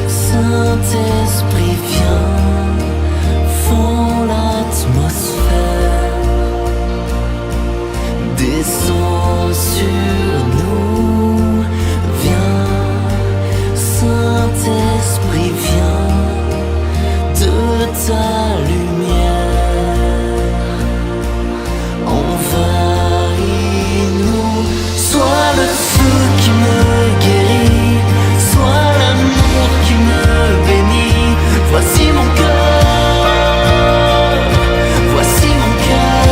Saint-Esprit, viens, fends l'atmosphère, descends sur nous, viens, Saint-Esprit, viens, de ta lumière, envahis-nous, sois le feu qui me guérit, sois l'amour qui me bénit. Voici mon cœur, voici mon cœur.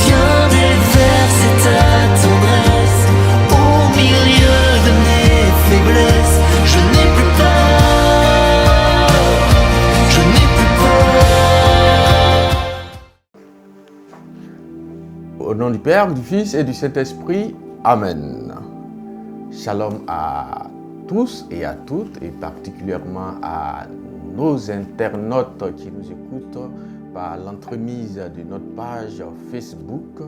Viens déverser ta tendresse au milieu de mes faiblesses. Je n'ai plus peur, je n'ai plus peur. Au nom du Père, du Fils et du Saint-Esprit, Amen. Shalom à tous et à toutes, et particulièrement à nos internautes qui nous écoutent par l'entremise de notre page Facebook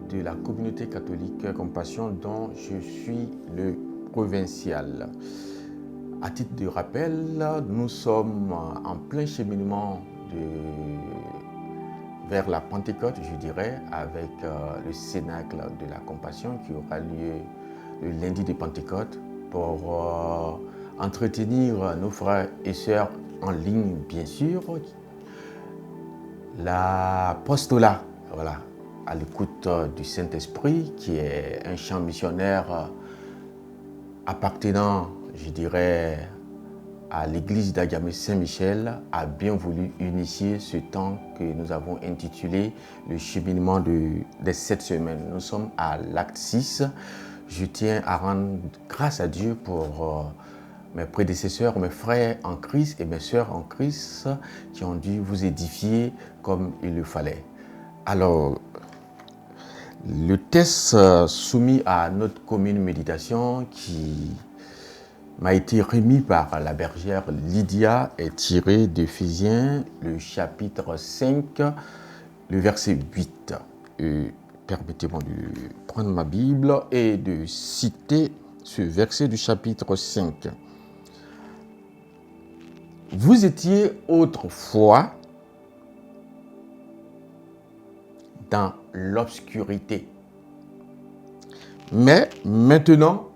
de la communauté catholique Compassion dont je suis le provincial. À titre de rappel, nous sommes en plein cheminement vers la Pentecôte, je dirais, avec le Cénacle de la Compassion qui aura lieu le lundi de Pentecôte pour entretenir nos frères et sœurs en ligne, bien sûr. L'apostolat, voilà, à l'écoute du Saint-Esprit, qui est un chant missionnaire appartenant, je dirais, à l'église d'Agamé Saint-Michel, a bien voulu initier ce temps que nous avons intitulé le cheminement des 7 semaines. Nous sommes à l'acte 6. Je tiens à rendre grâce à Dieu pour mes prédécesseurs, mes frères en Christ et mes sœurs en Christ qui ont dû vous édifier comme il le fallait. Alors, le texte soumis à notre commune méditation qui m'a été remis par la bergère Lydia est tiré d'Éphésiens, le chapitre 5, le verset 8. Permettez-moi de prendre ma Bible et de citer ce verset du chapitre 5. Vous étiez autrefois dans l'obscurité, mais maintenant,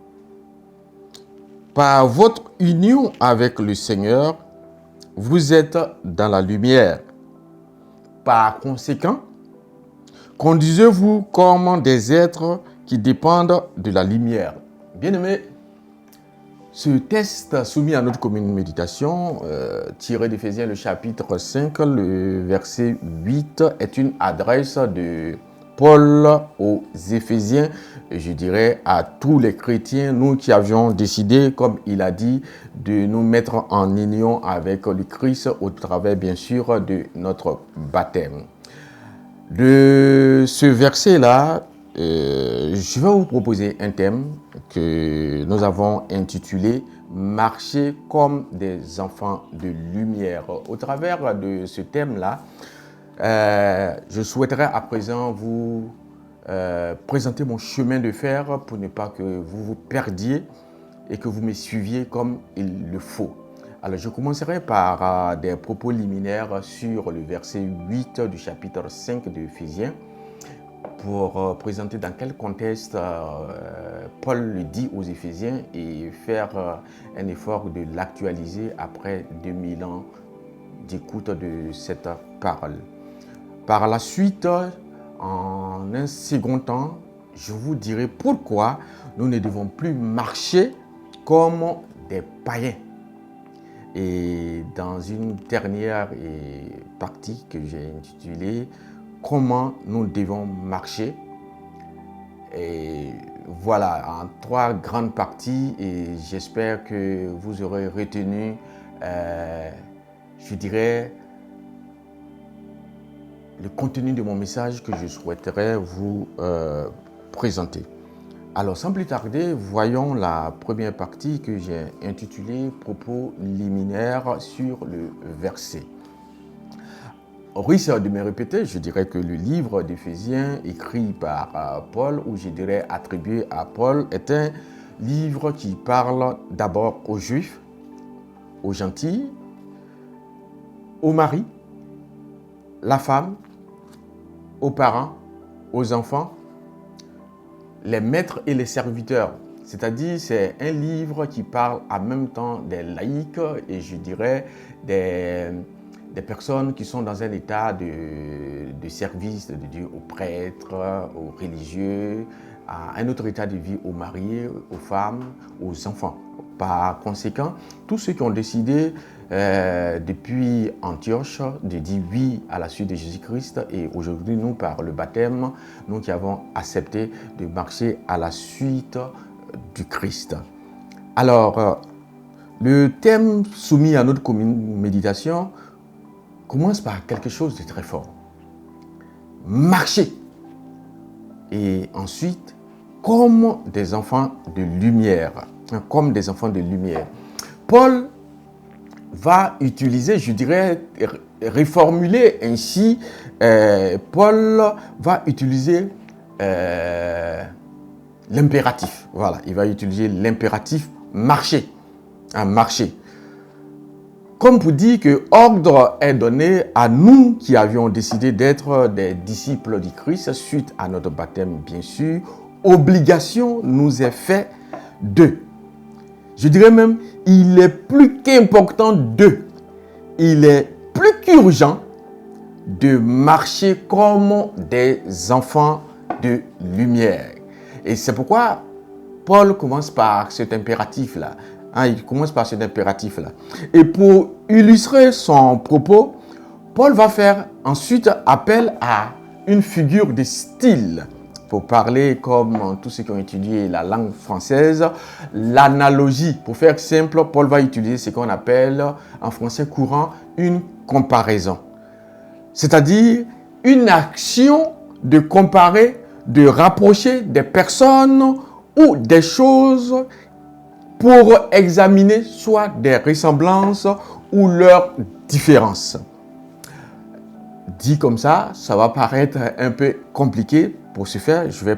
par votre union avec le Seigneur, vous êtes dans la lumière. Par conséquent, conduisez-vous comme des êtres qui dépendent de la lumière. Bien-aimés, ce texte soumis à notre commune méditation, tiré d'Éphésiens le chapitre 5, le verset 8, est une adresse de Paul aux Éphésiens, je dirais à tous les chrétiens, nous qui avions décidé, comme il a dit, de nous mettre en union avec le Christ au travers, bien sûr, de notre baptême. De ce verset-là, je vais vous proposer un thème que nous avons intitulé « Marcher comme des enfants de lumière ». Au travers de ce thème-là, je souhaiterais à présent vous présenter mon chemin de fer pour ne pas que vous vous perdiez et que vous me suiviez comme il le faut. Alors, je commencerai par des propos liminaires sur le verset 8 du chapitre 5 de Éphésiens pour présenter dans quel contexte Paul le dit aux Éphésiens et faire un effort de l'actualiser après 2000 ans d'écoute de cette parole. Par la suite, en un second temps, je vous dirai pourquoi nous ne devons plus marcher comme des païens. Et dans une dernière partie que j'ai intitulée « Comment nous devons marcher ?» Et voilà, en 3 grandes parties, et j'espère que vous aurez retenu, je dirais, le contenu de mon message que je souhaiterais vous présenter. Alors, sans plus tarder, voyons la première partie que j'ai intitulée « Propos liminaires sur le verset ». Au risque de me répéter, je dirais que le livre d'Éphésiens, écrit par Paul, ou je dirais attribué à Paul, est un livre qui parle d'abord aux Juifs, aux gentils, au mari, la femme, aux parents, aux enfants, les maîtres et les serviteurs. C'est-à-dire, c'est un livre qui parle en même temps des laïcs et je dirais des personnes qui sont dans un état de service de Dieu, aux prêtres, aux religieux, à un autre état de vie aux mariés, aux femmes, aux enfants. Par conséquent, tous ceux qui ont décidé depuis Antioche de dire oui à la suite de Jésus-Christ et aujourd'hui, nous, par le baptême, nous qui avons accepté de marcher à la suite du Christ. Alors, le thème soumis à notre méditation commence par quelque chose de très fort. Marcher. Et ensuite, comme des enfants de lumière. Comme des enfants de lumière. Paul va utiliser, je dirais, reformuler ainsi, Paul va utiliser l'impératif. Voilà, il va utiliser l'impératif marcher. Marcher. Comme pour dire que ordre est donné à nous qui avions décidé d'être des disciples du Christ suite à notre baptême, bien sûr, obligation nous est faite de. Je dirais même, il est plus qu'important il est plus qu'urgent de marcher comme des enfants de lumière. Et c'est pourquoi Paul commence par cet impératif-là. Il commence par cet impératif-là. Et pour illustrer son propos, Paul va faire ensuite appel à une figure de style. Pour parler comme tous ceux qui ont étudié la langue française, l'analogie. Pour faire simple, Paul va utiliser ce qu'on appelle en français courant une comparaison. C'est-à-dire une action de comparer, de rapprocher des personnes ou des choses pour examiner soit des ressemblances ou leurs différences. Dit comme ça, ça va paraître un peu compliqué. Pour ce faire, je vais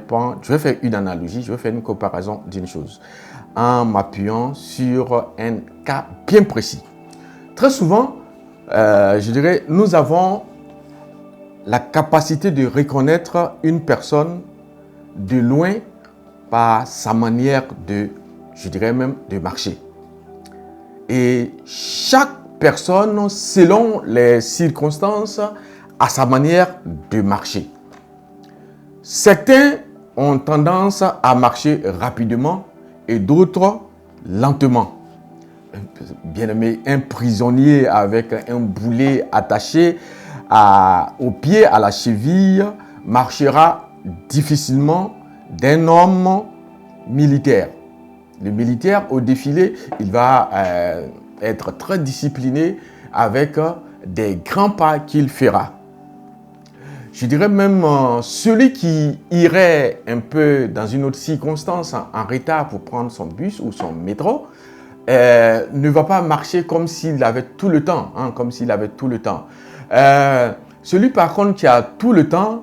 faire une analogie, je vais faire une comparaison d'une chose en m'appuyant sur un cas bien précis. Très souvent, je dirais, nous avons la capacité de reconnaître une personne de loin par sa manière de, je dirais même, de marcher. Et chaque personne, selon les circonstances, a sa manière de marcher. Certains ont tendance à marcher rapidement et d'autres lentement. Bien aimé, un prisonnier avec un boulet attaché au pied, à la cheville, marchera difficilement d'un homme militaire. Le militaire, au défilé, il va être très discipliné avec des grands pas qu'il fera. Je dirais même celui qui irait un peu dans une autre circonstance en retard pour prendre son bus ou son métro ne va pas marcher comme s'il avait tout le temps. Celui par contre qui a tout le temps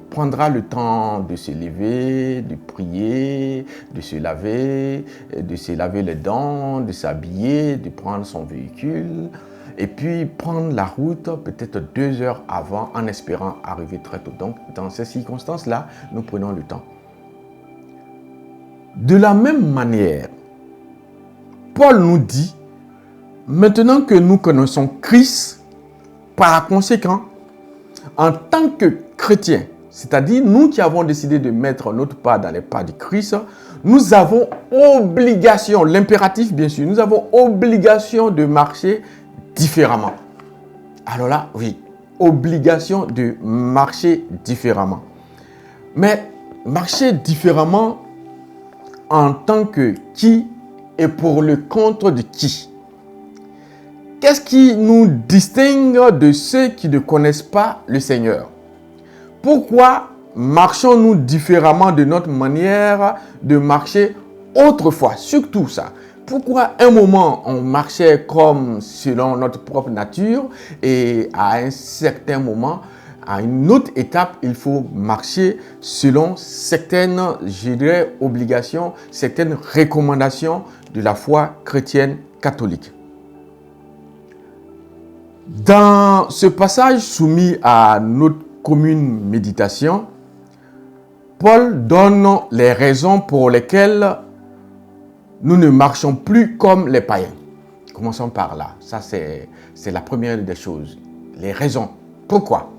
prendra le temps de se lever, de prier, de se laver les dents, de s'habiller, de prendre son véhicule. Et puis prendre la route peut-être 2 heures avant en espérant arriver très tôt. Donc, dans ces circonstances-là, nous prenons le temps. De la même manière, Paul nous dit, maintenant que nous connaissons Christ, par conséquent, en tant que chrétiens, c'est-à-dire nous qui avons décidé de mettre notre pas dans les pas de Christ, nous avons obligation, l'impératif bien sûr, nous avons obligation de marcher différemment. Alors là, oui, obligation de marcher différemment. Mais marcher différemment en tant que qui et pour le compte de qui? Qu'est-ce qui nous distingue de ceux qui ne connaissent pas le Seigneur? Pourquoi marchons-nous différemment de notre manière de marcher autrefois? Surtout ça. Pourquoi un moment on marchait comme selon notre propre nature et à un certain moment, à une autre étape, il faut marcher selon certaines, je dirais, obligations, certaines recommandations de la foi chrétienne catholique. Dans ce passage soumis à notre commune méditation, Paul donne les raisons pour lesquelles nous ne marchons plus comme les païens. Commençons par là. Ça, c'est la première des choses. Les raisons. Pourquoi?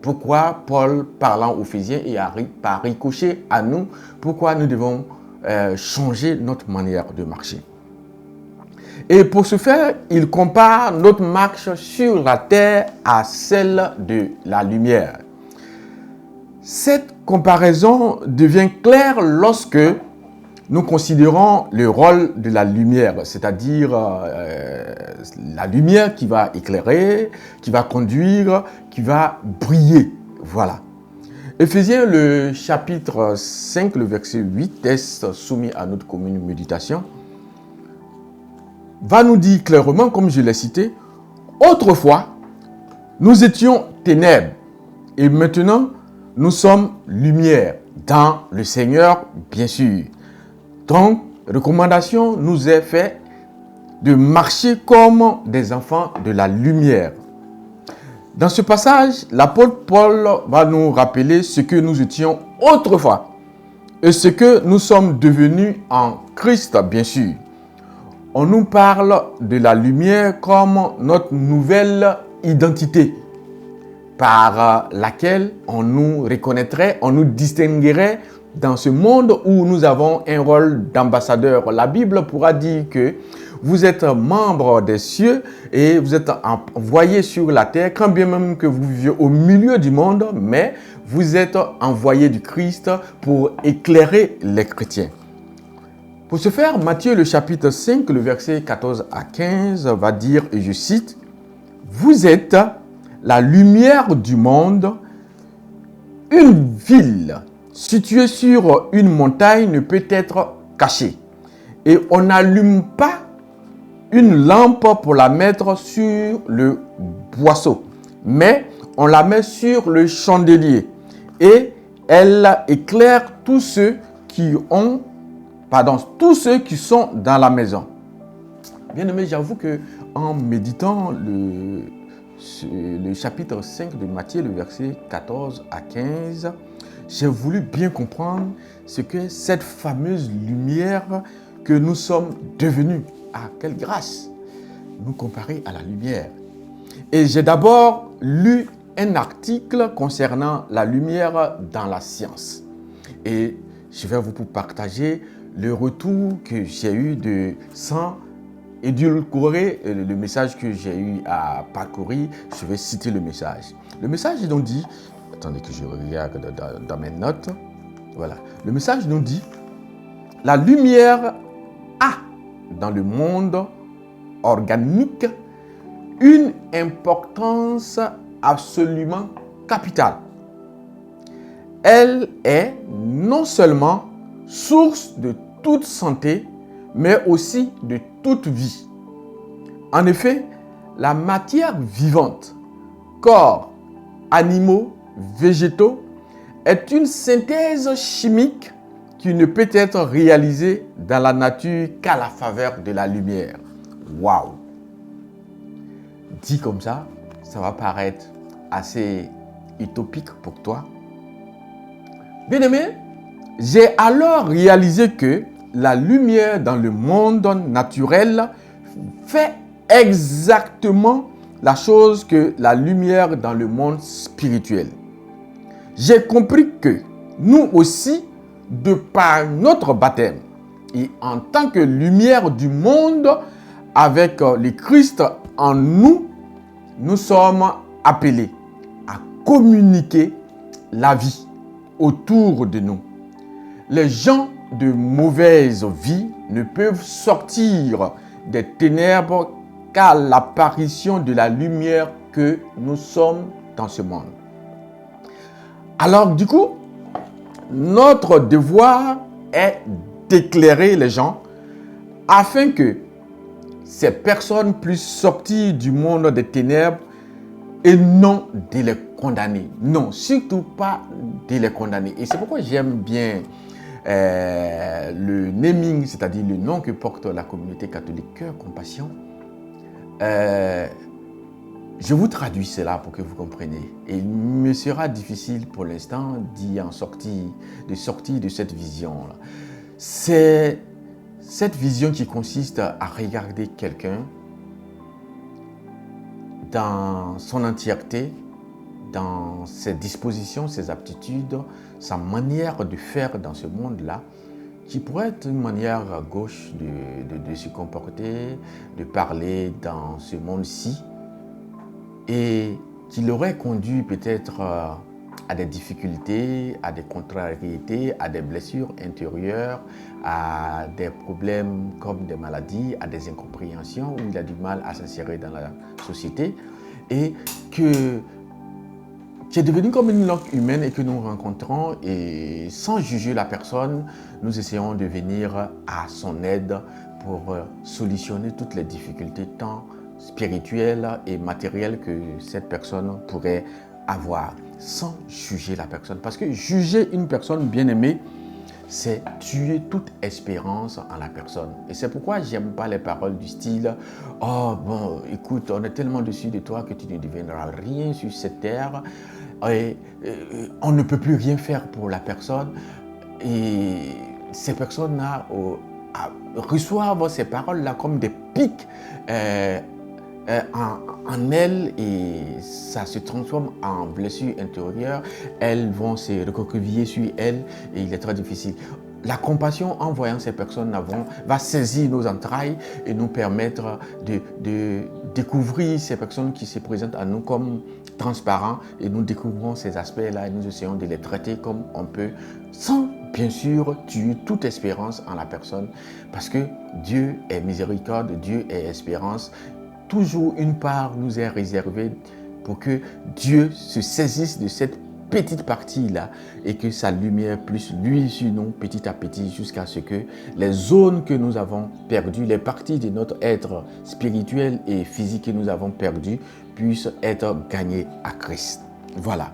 Pourquoi Paul, parlant aux Éphésiens et par ricochet à nous, pourquoi nous devons changer notre manière de marcher? Et pour ce faire, il compare notre marche sur la terre à celle de la lumière. Cette comparaison devient claire lorsque nous considérons le rôle de la lumière, c'est-à-dire la lumière qui va éclairer, qui va conduire, qui va briller. Voilà. Éphésiens, le chapitre 5, le verset 8, texte soumis à notre commune méditation, va nous dire clairement, comme je l'ai cité, autrefois, nous étions ténèbres et maintenant, nous sommes lumière dans le Seigneur, bien sûr. Donc, recommandation nous est faite de marcher comme des enfants de la lumière. Dans ce passage, l'apôtre Paul va nous rappeler ce que nous étions autrefois et ce que nous sommes devenus en Christ, bien sûr. On nous parle de la lumière comme notre nouvelle identité par laquelle on nous reconnaîtrait, on nous distinguerait dans ce monde où nous avons un rôle d'ambassadeur. La Bible pourra dire que vous êtes membre des cieux et vous êtes envoyé sur la terre, quand bien même que vous viviez au milieu du monde, mais vous êtes envoyé du Christ pour éclairer les chrétiens. Pour ce faire, Matthieu, le chapitre 5, le verset 14 à 15, va dire, et je cite, « Vous êtes la lumière du monde. Une ville située sur une montagne ne peut être cachée. Et on n'allume pas une lampe pour la mettre sur le boisseau, mais on la met sur le chandelier. Et elle éclaire tous ceux qui sont dans la maison. » Bien aimé, j'avoue que en méditant le chapitre 5 de Matthieu, le verset 14 à 15, j'ai voulu bien comprendre ce que cette fameuse lumière que nous sommes devenus. Ah, quelle grâce nous comparer à la lumière. Et j'ai d'abord lu un article concernant la lumière dans la science. Et je vais vous partager le retour que j'ai eu de sans édulcorer le message que j'ai eu à parcourir. Je vais citer le message. Le message nous dit, attendez que je regarde dans mes notes. Voilà. Le message nous dit, la lumière a dans le monde organique une importance absolument capitale. Elle est non seulement source de toute santé, mais aussi de toute vie. En effet, la matière vivante, corps, animaux, végétaux, est une synthèse chimique qui ne peut être réalisée dans la nature qu'à la faveur de la lumière. Waouh! Dit comme ça va paraître assez utopique pour toi. Bien aimé, j'ai alors réalisé que la lumière dans le monde naturel fait exactement la chose que la lumière dans le monde spirituel. J'ai compris que nous aussi, de par notre baptême et en tant que lumière du monde, avec le Christ en nous, nous sommes appelés à communiquer la vie autour de nous. Les gens de mauvaise vie ne peuvent sortir des ténèbres qu'à l'apparition de la lumière que nous sommes dans ce monde. Alors du coup, notre devoir est d'éclairer les gens afin que ces personnes puissent sortir du monde des ténèbres et non de les condamner. Non, surtout pas de les condamner. Et c'est pourquoi j'aime bien le naming, c'est-à-dire le nom que porte la communauté catholique, Cœur Compassion. Je vous traduis cela pour que vous compreniez. Et il me sera difficile pour l'instant de sortir de cette vision-là. C'est cette vision qui consiste à regarder quelqu'un dans son entièreté, dans ses dispositions, ses aptitudes, sa manière de faire dans ce monde-là, qui pourrait être une manière gauche de se comporter, de parler dans ce monde-ci, et qui l'aurait conduit peut-être à des difficultés, à des contrariétés, à des blessures intérieures, à des problèmes comme des maladies, à des incompréhensions, où il a du mal à s'insérer dans la société, et qui est devenu comme une langue humaine et que nous rencontrons, et sans juger la personne, nous essayons de venir à son aide pour solutionner toutes les difficultés, tant spirituelles et matérielles que cette personne pourrait avoir, sans juger la personne. Parce que juger une personne bien-aimée, c'est tuer toute espérance en la personne. Et c'est pourquoi j'aime pas les paroles du style « Oh bon, écoute, on est tellement dessus de toi que tu ne deviendras rien sur cette terre. Et on ne peut plus rien faire pour la personne. » Et ces personnes-là reçoivent ces paroles-là comme des pics en elles, et ça se transforme en blessure intérieure. Elles vont se recroqueviller sur elles et il est très difficile. La compassion, en voyant ces personnes, va saisir nos entrailles et nous permettre de découvrir ces personnes qui se présentent à nous comme transparents, et nous découvrons ces aspects-là et nous essayons de les traiter comme on peut, sans bien sûr tuer toute espérance en la personne, parce que Dieu est miséricorde, Dieu est espérance. Toujours une part nous est réservée pour que Dieu se saisisse de cette petite partie-là et que sa lumière puisse luire sur nous petit à petit jusqu'à ce que les zones que nous avons perdues, les parties de notre être spirituel et physique que nous avons perdues puissent être gagnées à Christ. Voilà.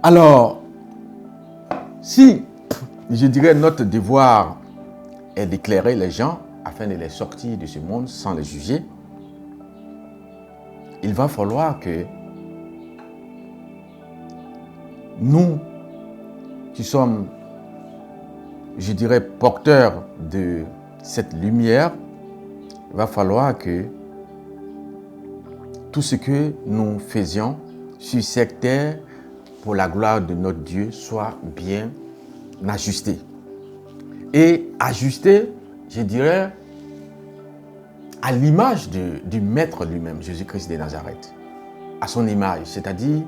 Alors, si je dirais notre devoir est d'éclairer les gens afin de les sortir de ce monde sans les juger, il va falloir que nous, qui sommes, je dirais, porteurs de cette lumière, il va falloir que tout ce que nous faisions sur cette terre pour la gloire de notre Dieu soit bien ajusté. Et ajusté, je dirais, à l'image du Maître lui-même, Jésus-Christ de Nazareth, à son image, c'est-à-dire,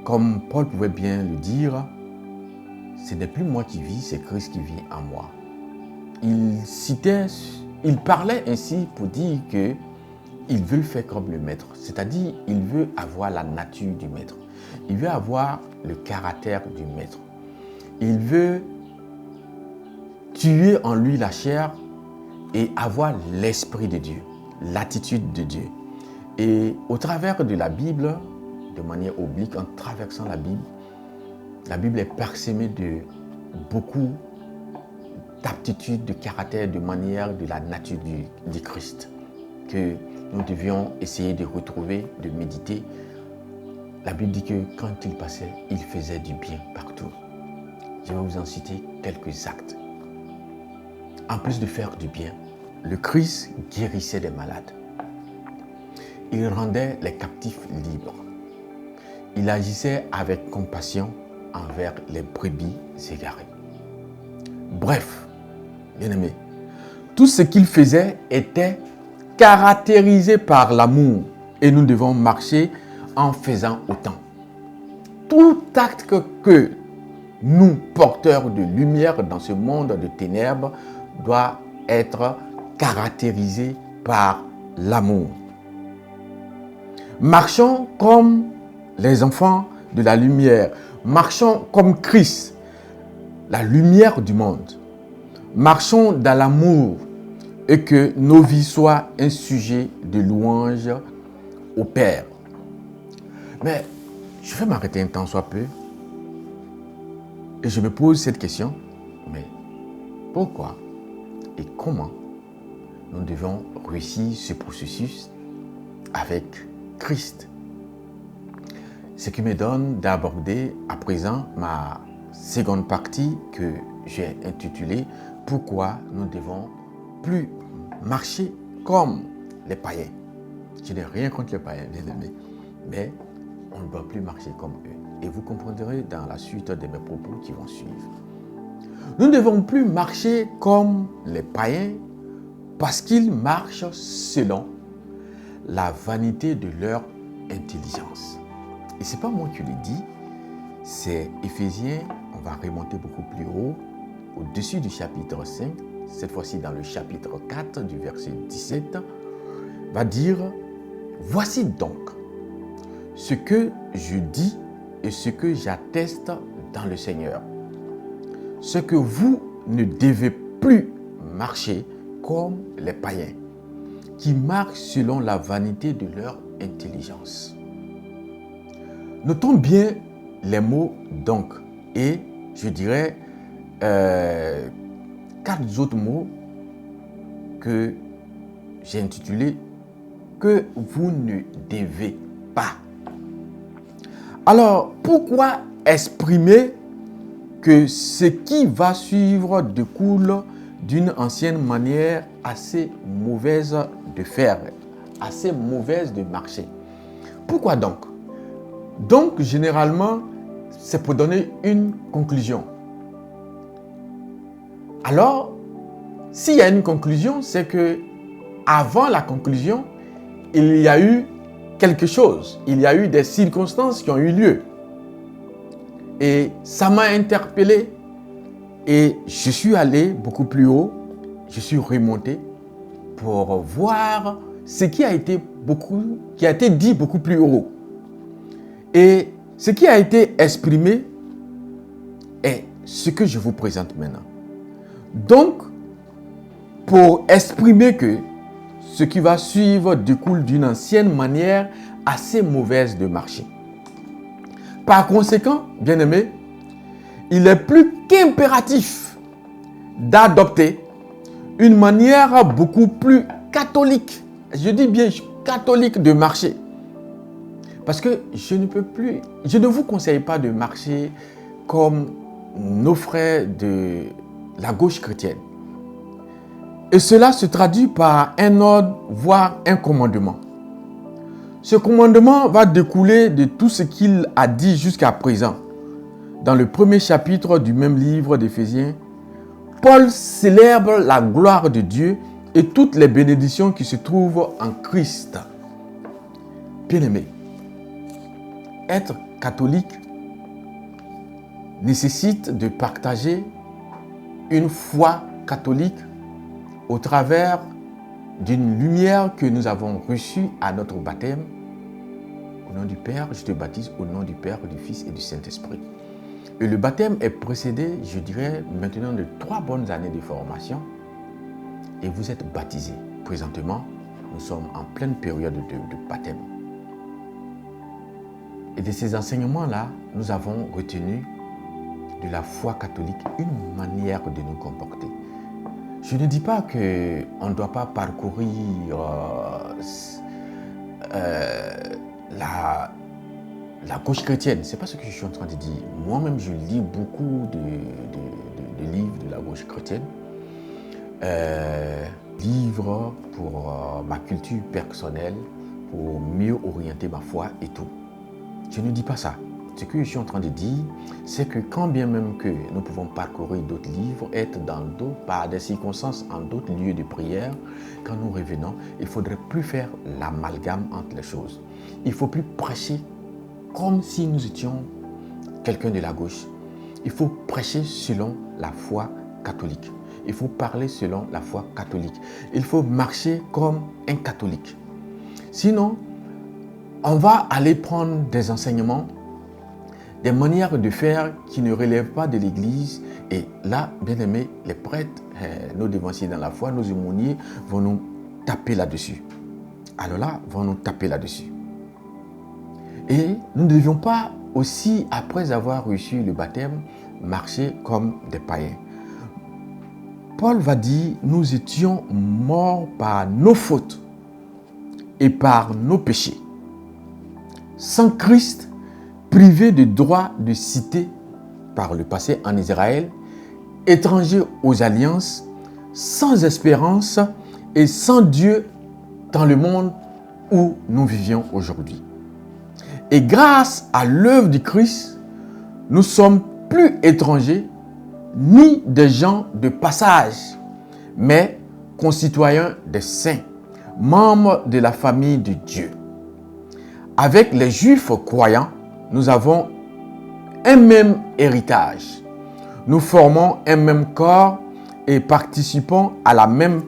comme Paul pouvait bien le dire, ce n'est plus moi qui vis, c'est Christ qui vit en moi. Il parlait ainsi pour dire qu'il veut faire comme le Maître, c'est-à-dire il veut avoir la nature du Maître, il veut avoir le caractère du Maître, il veut tuer en lui la chair et avoir l'esprit de Dieu, l'attitude de Dieu. Et au travers de la Bible, de manière oblique, en traversant la Bible est parsemée de beaucoup d'aptitudes, de caractère, de manière, de la nature du Christ que nous devions essayer de retrouver, de méditer. La Bible dit que quand il passait, il faisait du bien partout. Je vais vous en citer quelques actes. En plus de faire du bien, le Christ guérissait des malades. Il rendait les captifs libres. Il agissait avec compassion envers les brebis égarées. Bref, bien-aimés, tout ce qu'il faisait était caractérisé par l'amour et nous devons marcher en faisant autant. Tout acte que nous, porteurs de lumière dans ce monde de ténèbres, doit être caractérisé par l'amour. Marchons comme les enfants de la lumière. Marchons comme Christ, la lumière du monde. Marchons dans l'amour et que nos vies soient un sujet de louange au Père. Mais je vais m'arrêter un temps soit peu et je me pose cette question, mais pourquoi et comment nous devons réussir ce processus avec Christ? Ce qui me donne d'aborder à présent ma seconde partie que j'ai intitulée « Pourquoi nous devons plus marcher comme les païens ». Je n'ai rien contre les païens, bien aimés, mais on ne doit plus marcher comme eux. Et vous comprendrez dans la suite de mes propos qui vont suivre. Nous ne devons plus marcher comme les païens parce qu'ils marchent selon la vanité de leur intelligence. Et ce n'est pas moi qui le dis, c'est Éphésiens, on va remonter beaucoup plus haut, au-dessus du chapitre 5, cette fois-ci dans le chapitre 4 du verset 17, va dire « Voici donc ce que je dis et ce que j'atteste dans le Seigneur, ce que vous ne devez plus marcher comme les païens, qui marchent selon la vanité de leur intelligence. » Notons bien les mots « donc » et je dirais 4 autres mots que j'ai intitulés « que vous ne devez pas ». Alors, pourquoi exprimer que ce qui va suivre découle d'une ancienne manière assez mauvaise de faire, assez mauvaise de marcher? Pourquoi donc? Donc, généralement, c'est pour donner une conclusion. Alors, s'il y a une conclusion, c'est que avant la conclusion, il y a eu quelque chose. Il y a eu des circonstances qui ont eu lieu. Et ça m'a interpellé. Et je suis allé beaucoup plus haut. Je suis remonté pour voir ce qui a été dit beaucoup plus haut. Et ce qui a été exprimé est ce que je vous présente maintenant. Donc, pour exprimer que ce qui va suivre découle d'une ancienne manière assez mauvaise de marcher. Par conséquent, bien-aimés, il est plus qu'impératif d'adopter une manière beaucoup plus catholique, je dis bien catholique de marcher. Parce que je ne vous conseille pas de marcher comme nos frères de la gauche chrétienne. Et cela se traduit par un ordre, voire un commandement. Ce commandement va découler de tout ce qu'il a dit jusqu'à présent. Dans le premier chapitre du même livre d'Éphésiens, Paul célèbre la gloire de Dieu et toutes les bénédictions qui se trouvent en Christ. Bien-aimés, être catholique nécessite de partager une foi catholique au travers d'une lumière que nous avons reçue à notre baptême. Au nom du Père, je te baptise au nom du Père, du Fils et du Saint-Esprit. Et le baptême est précédé, je dirais, maintenant de 3 bonnes années de formation. Et vous êtes baptisés. Présentement, nous sommes en pleine période de baptême. Et de ces enseignements-là, nous avons retenu de la foi catholique une manière de nous comporter. Je ne dis pas qu'on ne doit pas parcourir la gauche chrétienne. Ce n'est pas ce que je suis en train de dire. Moi-même, je lis beaucoup de livres de la gauche chrétienne. Livres pour ma culture personnelle, pour mieux orienter ma foi et tout. Je ne dis pas ça. Ce que je suis en train de dire, c'est que quand bien même que nous pouvons parcourir d'autres livres, être par des circonstances en d'autres lieux de prière, quand nous revenons, il ne faudrait plus faire l'amalgame entre les choses. Il ne faut plus prêcher comme si nous étions quelqu'un de la gauche. Il faut prêcher selon la foi catholique. Il faut parler selon la foi catholique. Il faut marcher comme un catholique. Sinon, on va aller prendre des enseignements des manières de faire qui ne relèvent pas de l'Église. Et là, bien aimés, les prêtres, nos dévanciers dans la foi, nos aumôniers vont nous taper là-dessus. Alors là, vont nous taper là-dessus. Et nous ne devions pas aussi, après avoir reçu le baptême, marcher comme des païens. Paul va dire, nous étions morts par nos fautes et par nos péchés. Sans Christ, privés de droit de cité par le passé en Israël, étrangers aux alliances, sans espérance et sans Dieu dans le monde où nous vivions aujourd'hui. Et grâce à l'œuvre du Christ, nous sommes plus étrangers ni des gens de passage, mais concitoyens des saints, membres de la famille de Dieu. Avec les Juifs croyants, nous avons un même héritage. Nous formons un même corps et participons à la même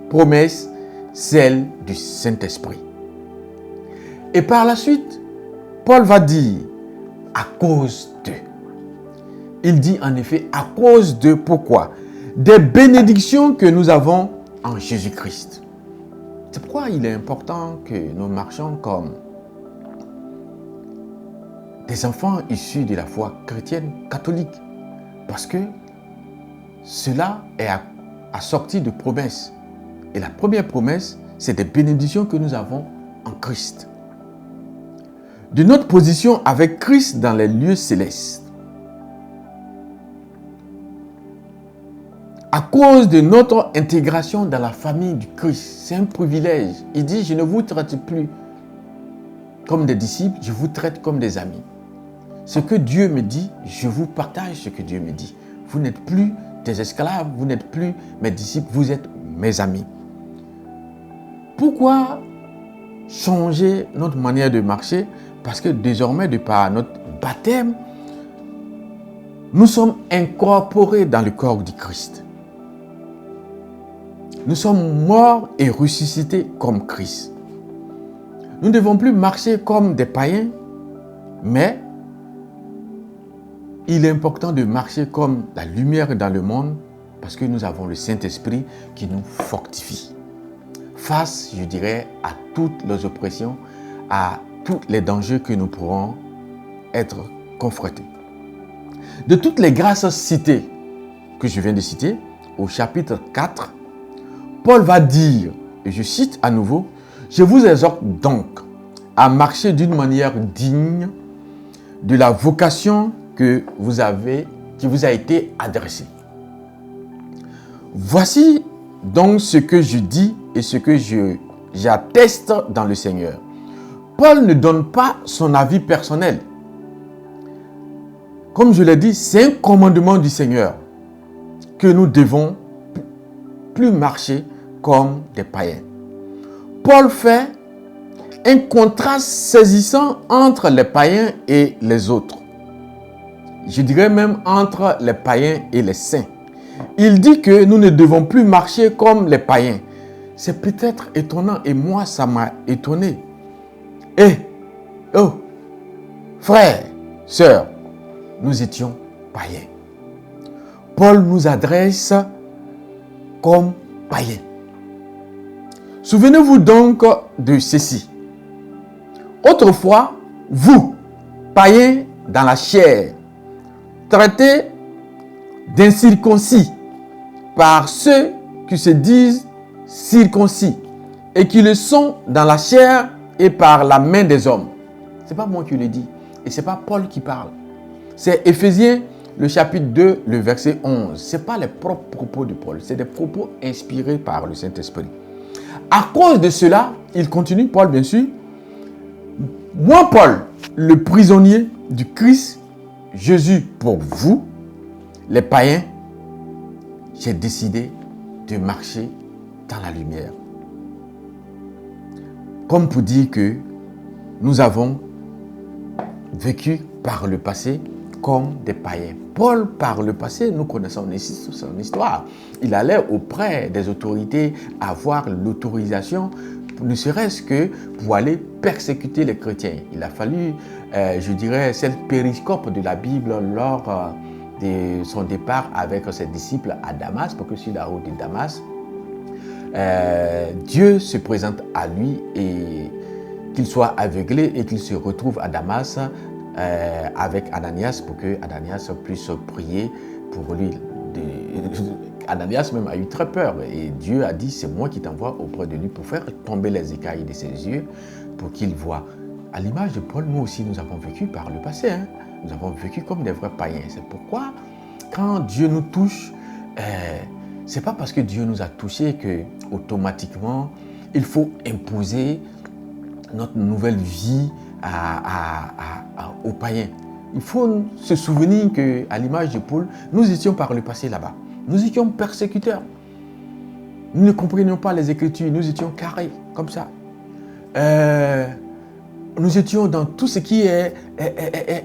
promesse, celle du Saint-Esprit. Et par la suite, Paul va dire « à cause de ». Il dit en effet « à cause de » pourquoi ? Des bénédictions que nous avons en Jésus-Christ. C'est pourquoi il est important que nous marchions comme des enfants issus de la foi chrétienne catholique. Parce que cela est assorti de promesses. Et la première promesse, c'est des bénédictions que nous avons en Christ. De notre position avec Christ dans les lieux célestes. À cause de notre intégration dans la famille du Christ, c'est un privilège. Il dit, je ne vous traite plus comme des disciples, je vous traite comme des amis. Ce que Dieu me dit, je vous partage ce que Dieu me dit. Vous n'êtes plus des esclaves, vous n'êtes plus mes disciples, vous êtes mes amis. Pourquoi changer notre manière de marcher? Parce que désormais, de par notre baptême, nous sommes incorporés dans le corps du Christ. Nous sommes morts et ressuscités comme Christ. Nous ne devons plus marcher comme des païens, mais il est important de marcher comme la lumière dans le monde parce que nous avons le Saint-Esprit qui nous fortifie. Face, je dirais, à toutes les oppressions, à tous les dangers que nous pourrons être confrontés. De toutes les grâces citées que je viens de citer, au chapitre 4, Paul va dire, et je cite à nouveau, « Je vous exhorte donc à marcher d'une manière digne de la vocation qui vous a été adressée. Voici donc ce que je dis et ce que j'atteste dans le Seigneur. » Paul ne donne pas son avis personnel. Comme je l'ai dit, c'est un commandement du Seigneur que nous devons plus marcher comme des païens. Paul fait un contraste saisissant entre les païens et les autres. Je dirais même entre les païens et les saints. Il dit que nous ne devons plus marcher comme les païens. C'est peut-être étonnant et moi ça m'a étonné. Frères, sœurs, nous étions païens. Paul nous adresse comme païens. Souvenez-vous donc de ceci. Autrefois, vous, païens dans la chair, traités d'incirconcis par ceux qui se disent circoncis et qui le sont dans la chair et par la main des hommes. Ce n'est pas moi qui le dis et ce n'est pas Paul qui parle. C'est Éphésiens, le chapitre 2, le verset 11. Ce n'est pas les propres propos de Paul, c'est des propos inspirés par le Saint-Esprit. À cause de cela, il continue, Paul bien sûr, « Moi, Paul, le prisonnier du Christ Jésus pour vous, les païens, j'ai décidé de marcher dans la lumière. » Comme pour dire que nous avons vécu par le passé comme des païens. Paul, par le passé, nous connaissons son histoire. Il allait auprès des autorités avoir l'autorisation, ne serait-ce que pour aller persécuter les chrétiens. Il a fallu je dirais, cette périscope de la Bible lors de son départ avec ses disciples à Damas, pour que sur la route de Damas, Dieu se présente à lui et qu'il soit aveuglé et qu'il se retrouve à Damas avec Ananias pour que Ananias puisse prier pour lui. Ananias même a eu très peur et Dieu a dit, c'est moi qui t'envoie auprès de lui pour faire tomber les écailles de ses yeux pour qu'il voie. À l'image de Paul, nous aussi nous avons vécu par le passé, hein. Nous avons vécu comme des vrais païens. C'est pourquoi quand Dieu nous touche, c'est pas parce que Dieu nous a touchés que automatiquement il faut imposer notre nouvelle vie aux païens. Il faut se souvenir qu'à l'image de Paul, nous étions par le passé là-bas. Nous étions persécuteurs. Nous ne comprenions pas les Écritures. Nous étions carrés, comme ça. Nous étions dans tout ce qui est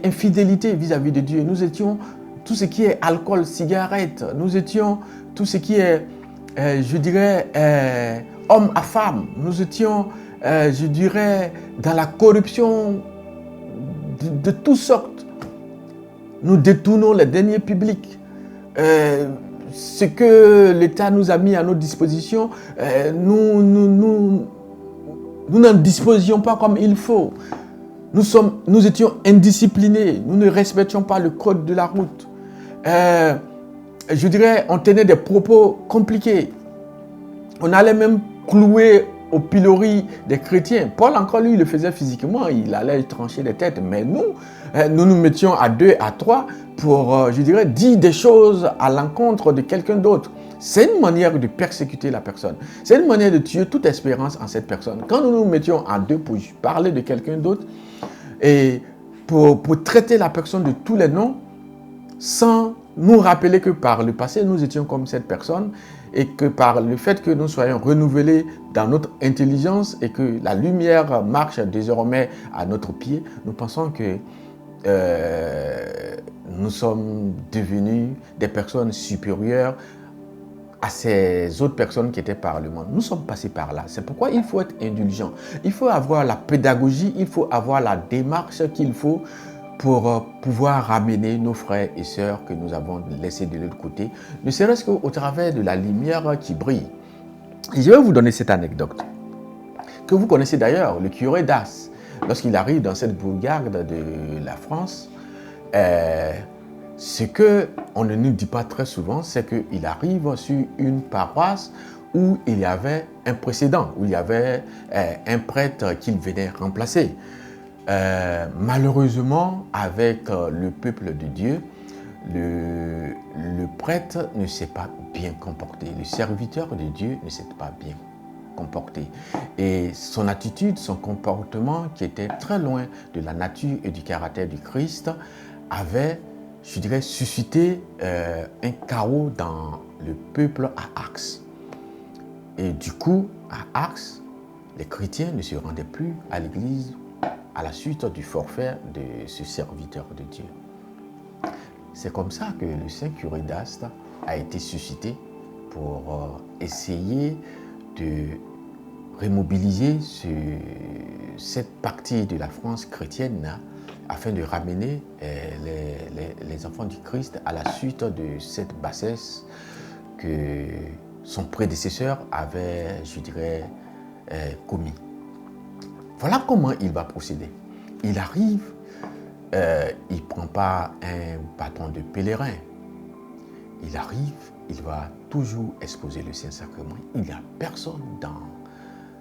infidélité vis-à-vis de Dieu. Nous étions tout ce qui est alcool, cigarette. Nous étions tout ce qui est, je dirais, homme à femme. Nous étions, je dirais, dans la corruption de toutes sortes. Nous détournons les deniers publics. Ce que l'État nous a mis à notre disposition, nous n'en disposions pas comme il faut. Nous étions indisciplinés. Nous ne respections pas le code de la route. Je dirais, on tenait des propos compliqués. On allait même clouer au pilori des chrétiens. Paul encore, lui, le faisait physiquement. Il allait trancher des têtes. Mais nous mettions à 2, à 3 pour, je dirais, dire des choses à l'encontre de quelqu'un d'autre. C'est une manière de persécuter la personne. C'est une manière de tuer toute espérance en cette personne. Quand nous nous mettions à 2 pour parler de quelqu'un d'autre et pour traiter la personne de tous les noms, sans nous rappeler que par le passé, nous étions comme cette personne et que par le fait que nous soyons renouvelés dans notre intelligence et que la lumière marche désormais à notre pied, nous pensons que nous sommes devenus des personnes supérieures à ces autres personnes qui étaient par le monde. Nous sommes passés par là. C'est pourquoi il faut être indulgent. Il faut avoir la pédagogie, il faut avoir la démarche qu'il faut pour pouvoir ramener nos frères et sœurs que nous avons laissés de l'autre côté, ne serait-ce qu'au travers de la lumière qui brille. Et je vais vous donner cette anecdote, que vous connaissez d'ailleurs, le curé d'As. Lorsqu'il arrive dans cette bourgade de la France, ce qu'on ne nous dit pas très souvent, c'est qu'il arrive sur une paroisse où il y avait un précédent, où il y avait un prêtre qu'il venait remplacer. Malheureusement, avec le peuple de Dieu, le prêtre ne s'est pas bien comporté. Le serviteur de Dieu ne s'est pas bien comporté. Et son attitude, son comportement, qui était très loin de la nature et du caractère du Christ, avait, je dirais, suscité un chaos dans le peuple à Axe. Et du coup, à Axe, les chrétiens ne se rendaient plus à l'église à la suite du forfait de ce serviteur de Dieu. C'est comme ça que le Saint curé d'Ast a été suscité pour essayer de remobiliser cette partie de la France chrétienne afin de ramener les enfants du Christ à la suite de cette bassesse que son prédécesseur avait, je dirais, commis. Voilà comment il va procéder. Il arrive, il ne prend pas un bâton de pèlerin. Il arrive, il va toujours exposer le Saint-Sacrement. Il n'y a personne dans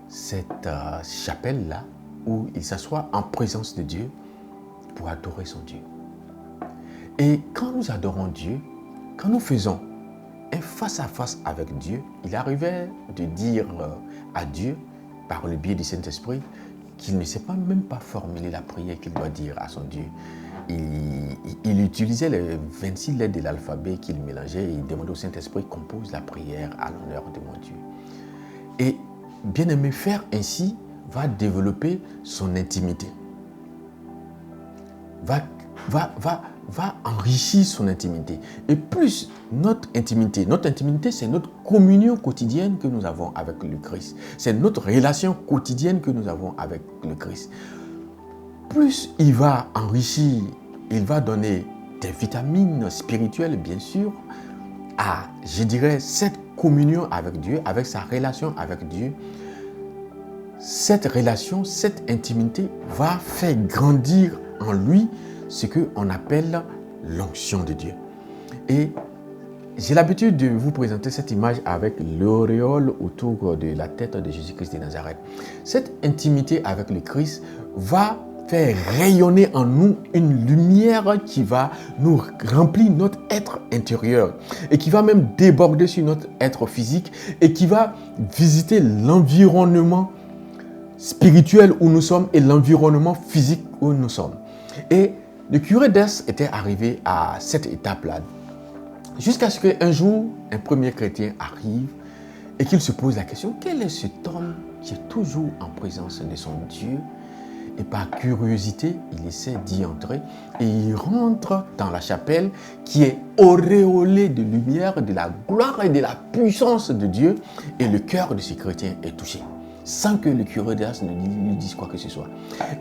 cette chapelle-là où il s'assoit en présence de Dieu pour adorer son Dieu. Et quand nous adorons Dieu, quand nous faisons un face-à-face avec Dieu, il arrivait de dire à Dieu, par le biais du Saint-Esprit, qu'il ne sait même pas formuler la prière qu'il doit dire à son Dieu. Il utilisait les 26 lettres de l'alphabet qu'il mélangeait et il demandait au Saint-Esprit « compose la prière à l'honneur de mon Dieu ». Et bien aimé, faire ainsi va développer son intimité, va enrichir son intimité. Et plus notre intimité, c'est notre communion quotidienne que nous avons avec le Christ. C'est notre relation quotidienne que nous avons avec le Christ. plus il va enrichir, il va donner des vitamines spirituelles, bien sûr, à, je dirais, cette communion avec Dieu, avec sa relation avec Dieu. Cette relation, cette intimité va faire grandir en lui ce qu'on appelle l'onction de Dieu. Et j'ai l'habitude de vous présenter cette image avec l'auréole autour de la tête de Jésus-Christ de Nazareth. Cette intimité avec le Christ va faire rayonner en nous une lumière qui va nous remplir notre être intérieur et qui va même déborder sur notre être physique et qui va visiter l'environnement spirituel où nous sommes et l'environnement physique où nous sommes. Et le curé d'Ars était arrivé à cette étape-là jusqu'à ce qu'un jour, un premier chrétien arrive et qu'il se pose la question, quel est cet homme qui est toujours en présence de son Dieu? Et par curiosité, il essaie d'y entrer et il rentre dans la chapelle qui est auréolée de lumière, de la gloire et de la puissance de Dieu. Et le cœur de ce chrétien est touché, sans que le curé d'Ars ne lui dise quoi que ce soit.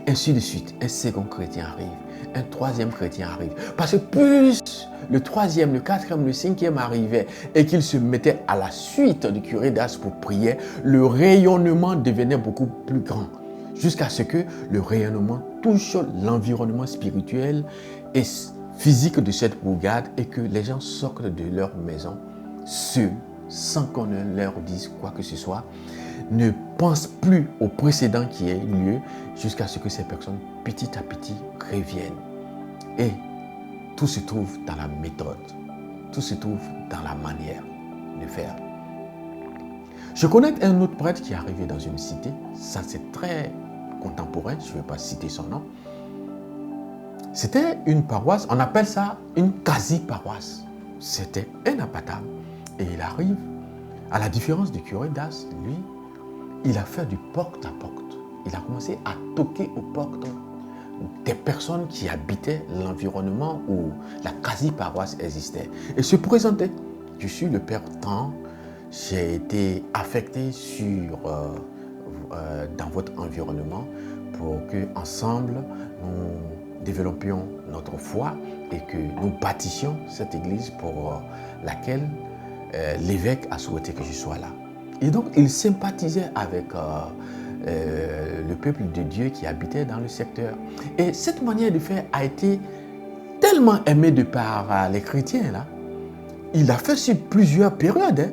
Ainsi de suite, un second chrétien arrive, un troisième chrétien arrive. Parce que plus le troisième, le quatrième, le cinquième arrivait et qu'il se mettait à la suite du curé d'Ars pour prier, le rayonnement devenait beaucoup plus grand. Jusqu'à ce que le rayonnement touche l'environnement spirituel et physique de cette bourgade et que les gens sortent de leur maison seuls, sans qu'on ne leur dise quoi que ce soit, ne pensent plus au précédent qui a eu lieu jusqu'à ce que ces personnes, petit à petit, reviennent. Et tout se trouve dans la méthode, tout se trouve dans la manière de faire. Je connais un autre prêtre qui est arrivé dans une cité, ça c'est très contemporain, je ne vais pas citer son nom. C'était une paroisse, on appelle ça une quasi-paroisse. C'était un apatam. Et il arrive, à la différence du curé d'Ars, lui, il a fait du porte-à-porte. Il a commencé à toquer aux portes des personnes qui habitaient l'environnement où la quasi-paroisse existait. Et se présentait. Je suis le père Tan, j'ai été affecté dans votre environnement pour que ensemble nous développions notre foi et que nous bâtissions cette église pour laquelle l'évêque a souhaité que je sois là. Et donc il sympathisait avec le peuple de Dieu qui habitait dans le secteur. Et cette manière de faire a été tellement aimée de par les chrétiens là. Il a fait sur plusieurs périodes,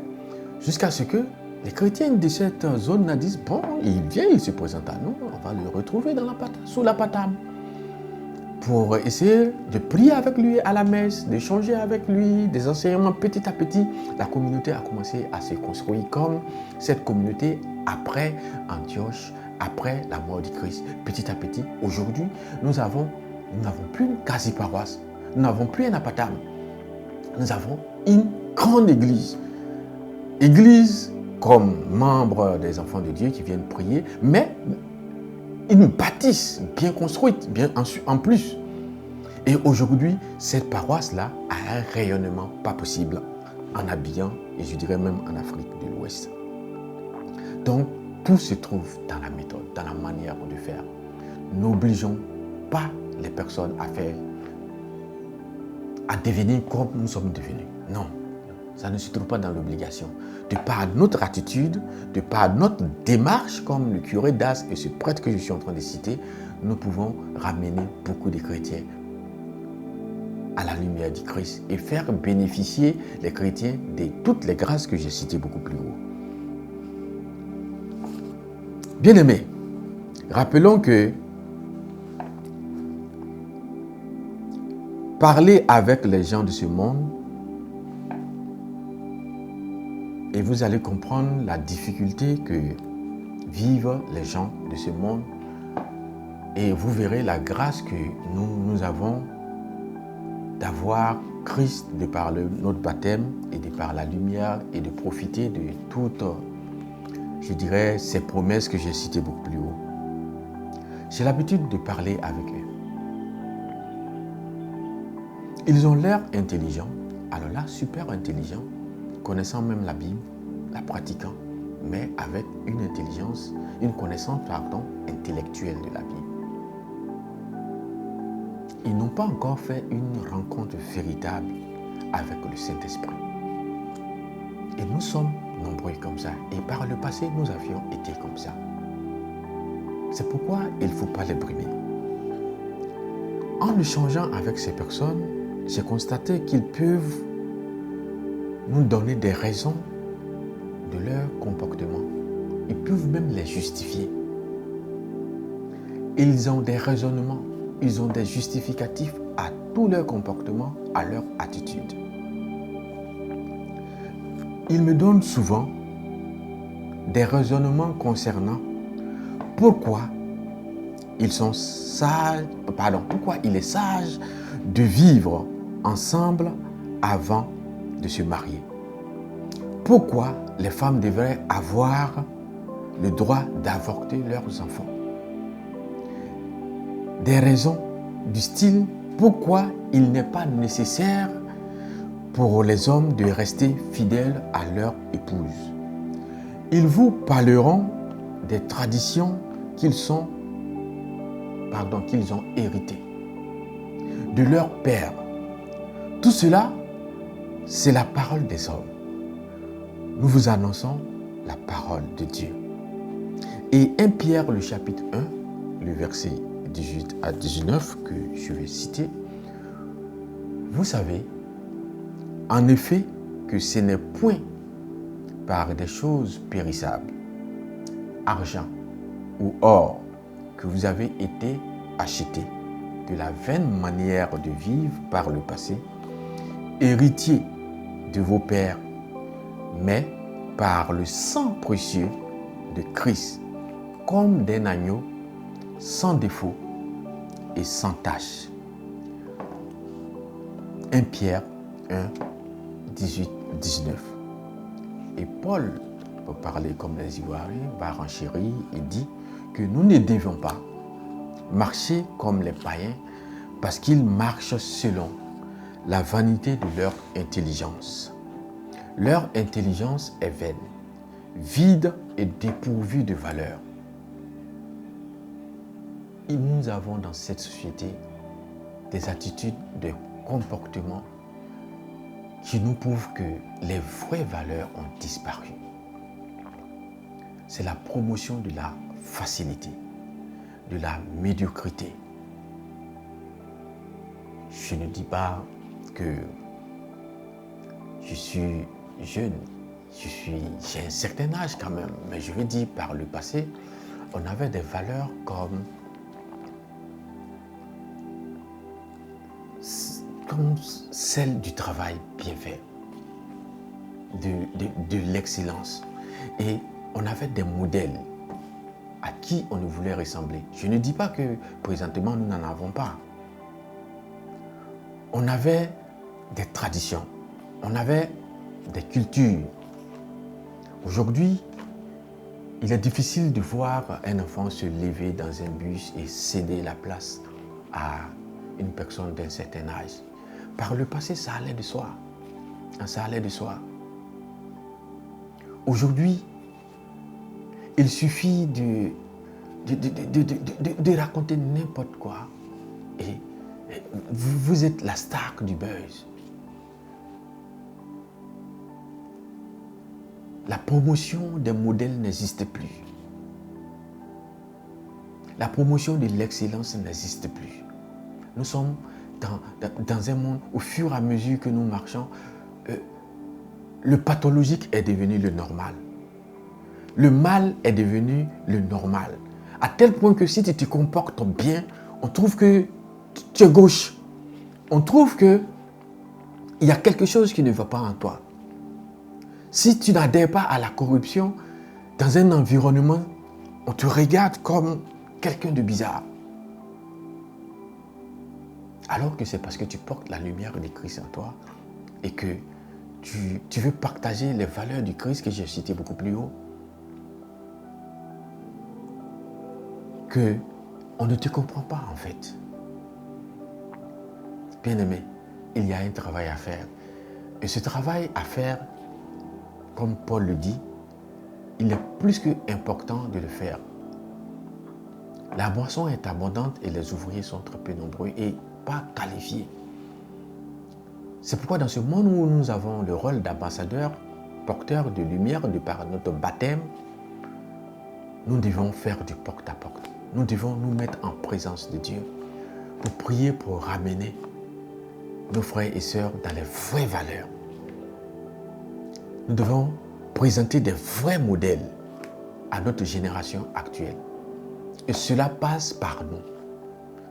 jusqu'à ce que les chrétiens de cette zone disent, bon, il vient, il se présente à nous, on va le retrouver sous la patame pour essayer de prier avec lui à la messe, d'échanger avec lui, des enseignements petit à petit. La communauté a commencé à se construire comme cette communauté après Antioche, après la mort du Christ. Petit à petit, aujourd'hui, nous n'avons plus une quasi-paroisse, nous n'avons plus un apatam, nous avons une grande église. Église comme membres des enfants de Dieu qui viennent prier, mais une bâtisse bien construite, bien en plus. Et aujourd'hui, cette paroisse-là a un rayonnement pas possible en Abidjan et je dirais même en Afrique de l'Ouest. Donc, tout se trouve dans la méthode, dans la manière de faire. N'obligeons pas les personnes à devenir comme nous sommes devenus. Non. Ça ne se trouve pas dans l'obligation. De par notre attitude, de par notre démarche, comme le curé d'Ars et ce prêtre que je suis en train de citer, nous pouvons ramener beaucoup de chrétiens à la lumière du Christ et faire bénéficier les chrétiens de toutes les grâces que j'ai citées beaucoup plus haut. Bien-aimés, rappelons que parler avec les gens de ce monde, et vous allez comprendre la difficulté que vivent les gens de ce monde. Et vous verrez la grâce que nous avons d'avoir Christ de par notre baptême et de par la lumière et de profiter de toutes, je dirais, ces promesses que j'ai citées beaucoup plus haut. J'ai l'habitude de parler avec eux. Ils ont l'air intelligents, alors là, super intelligents, connaissant même la Bible, la pratiquant, mais avec une intelligence, une connaissance, intellectuelle de la Bible. ils n'ont pas encore fait une rencontre véritable avec le Saint-Esprit. Et nous sommes nombreux comme ça. Et par le passé, nous avions été comme ça. C'est pourquoi il ne faut pas les brimer. En échangeant avec ces personnes, j'ai constaté qu'ils peuvent nous donner des raisons de leur comportement. Ils peuvent même les justifier. Ils ont des raisonnements, ils ont des justificatifs à tout leur comportement, à leur attitude. Ils me donnent souvent des raisonnements concernant pourquoi il est sage de vivre ensemble avant de se marier. Pourquoi les femmes devraient avoir le droit d'avorter leurs enfants. Des raisons du style pourquoi il n'est pas nécessaire pour les hommes de rester fidèles à leur épouse. Ils vous parleront des traditions qu'ils ont héritées de leur père. Tout cela, c'est la parole des hommes. Nous vous annonçons la parole de Dieu. Et 1 Pierre, le chapitre 1, le verset 18 à 19 que je vais citer, vous savez, en effet, que ce n'est point par des choses périssables, argent ou or, que vous avez été achetés de la vaine manière de vivre par le passé, héritiers de vos pères, mais par le sang précieux de Christ, comme d'un agneau sans défaut et sans tache. 1 Pierre 1, 18, 19. Et Paul, pour parler comme les Ivoiriens, va renchérir et dit que nous ne devions pas marcher comme les païens parce qu'ils marchent selon la vanité de leur intelligence. Leur intelligence est vaine, vide et dépourvue de valeur. Et nous avons dans cette société des attitudes, des comportements qui nous prouvent que les vraies valeurs ont disparu. C'est la promotion de la facilité, de la médiocrité. Je ne dis pas que je suis jeune, j'ai un certain âge quand même, mais je veux dire par le passé, on avait des valeurs comme celle du travail bien fait, de l'excellence. Et on avait des modèles à qui on ne voulait ressembler. Je ne dis pas que présentement nous n'en avons pas. On avait des traditions, on avait des cultures. Aujourd'hui, il est difficile de voir un enfant se lever dans un bus et céder la place à une personne d'un certain âge. Par le passé, ça allait de soi. Ça allait de soi. Aujourd'hui, il suffit de raconter n'importe quoi et vous êtes la star du buzz. La promotion des modèles n'existe plus. La promotion de l'excellence n'existe plus. Nous sommes dans un monde, au fur et à mesure que nous marchons, le pathologique est devenu le normal. Le mal est devenu le normal. À tel point que si tu te comportes bien, on trouve que tu es gauche. On trouve qu'il y a quelque chose qui ne va pas en toi. Si tu n'adhères pas à la corruption, dans un environnement, on te regarde comme quelqu'un de bizarre. Alors que c'est parce que tu portes la lumière de Christ en toi et que tu veux partager les valeurs du Christ que j'ai citées beaucoup plus haut, qu'on ne te comprend pas en fait. Bien-aimé, il y a un travail à faire. Et ce travail à faire, comme Paul le dit, il est plus qu'important de le faire. La moisson est abondante et les ouvriers sont très peu nombreux. Et pas qualifiés. C'est pourquoi dans ce monde où nous avons le rôle d'ambassadeur, porteur de lumière de par notre baptême, nous devons faire du porte-à-porte. Nous devons nous mettre en présence de Dieu pour prier, pour ramener nos frères et sœurs dans les vraies valeurs. Nous devons présenter des vrais modèles à notre génération actuelle. Et cela passe par nous.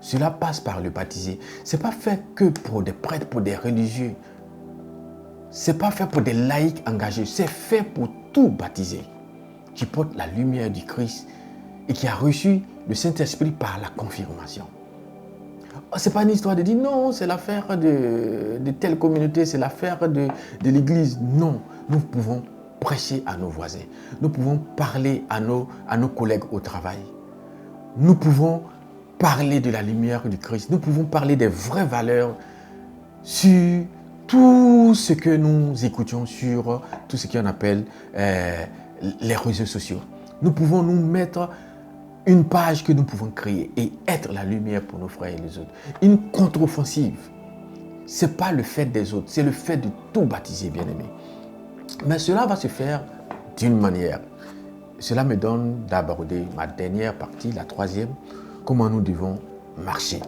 Cela passe par le baptisé. Ce n'est pas fait que pour des prêtres, pour des religieux. Ce n'est pas fait pour des laïcs engagés. C'est fait pour tout baptisé qui porte la lumière du Christ et qui a reçu le Saint-Esprit par la confirmation. Ce n'est pas une histoire de dire non, c'est l'affaire de telle communauté, c'est l'affaire de l'Église. Non, nous pouvons prêcher à nos voisins. Nous pouvons parler à nos collègues au travail. Nous pouvons parler de la lumière du Christ. Nous pouvons parler des vraies valeurs sur tout ce que nous écoutions, sur tout ce qu'on appelle les réseaux sociaux. Nous pouvons nous mettre une page que nous pouvons créer et être la lumière pour nos frères et les autres. Une contre-offensive. Ce n'est pas le fait des autres, c'est le fait de tout baptiser, bien-aimé. Mais cela va se faire d'une manière. Cela me donne d'aborder ma dernière partie, la troisième, comment nous devons marcher.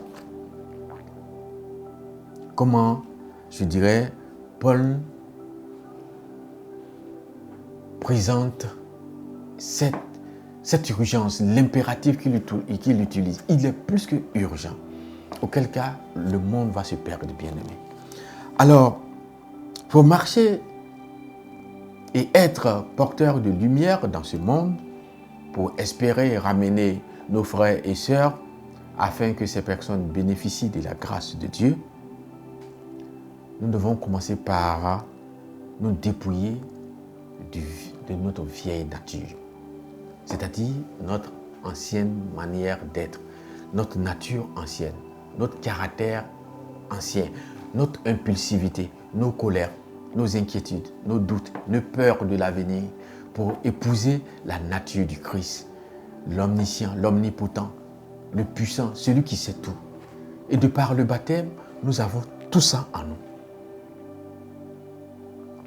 Comment, je dirais, Paul présente cette urgence, l'impératif qu'il utilise. Il est plus que urgent. Auquel cas, le monde va se perdre, bien-aimé. Alors, pour marcher et être porteur de lumière dans ce monde, pour espérer ramener nos frères et sœurs afin que ces personnes bénéficient de la grâce de Dieu, nous devons commencer par nous dépouiller de notre vieille nature, c'est-à-dire notre ancienne manière d'être, notre nature ancienne, notre caractère ancien, notre impulsivité, nos colères, nos inquiétudes, nos doutes, nos peurs de l'avenir, pour épouser la nature du Christ, l'omniscient, l'omnipotent, le puissant, celui qui sait tout. Et de par le baptême, nous avons tout ça en nous.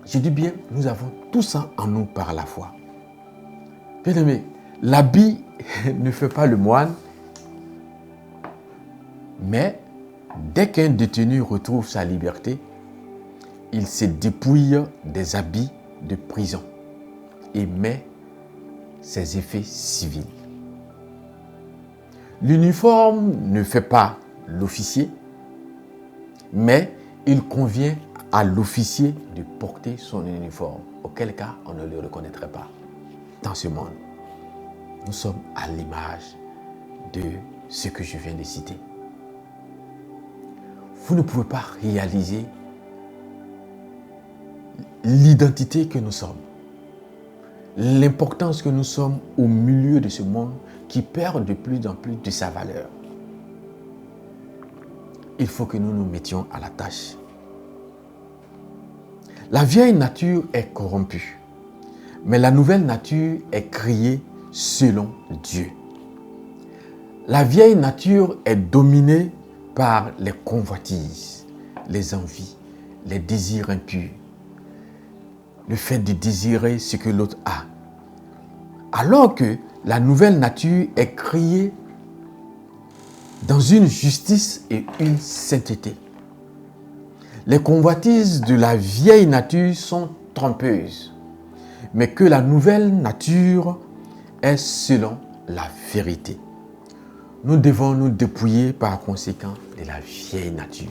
Je dis bien, nous avons tout ça en nous par la foi. Bien-aimé, l'habit ne fait pas le moine, mais dès qu'un détenu retrouve sa liberté, il se dépouille des habits de prison et met ses effets civils. L'uniforme ne fait pas l'officier, mais il convient à l'officier de porter son uniforme, auquel cas on ne le reconnaîtrait pas dans ce monde. Nous sommes à l'image de ce que je viens de citer. Vous ne pouvez pas réaliser l'identité que nous sommes, l'importance que nous sommes au milieu de ce monde qui perd de plus en plus de sa valeur. Il faut que nous nous mettions à la tâche. La vieille nature est corrompue, mais la nouvelle nature est créée selon Dieu. La vieille nature est dominée par les convoitises, les envies, les désirs impurs, le fait de désirer ce que l'autre a. Alors que la nouvelle nature est créée dans une justice et une sainteté. Les convoitises de la vieille nature sont trompeuses, mais que la nouvelle nature est selon la vérité. Nous devons nous dépouiller par conséquent de la vieille nature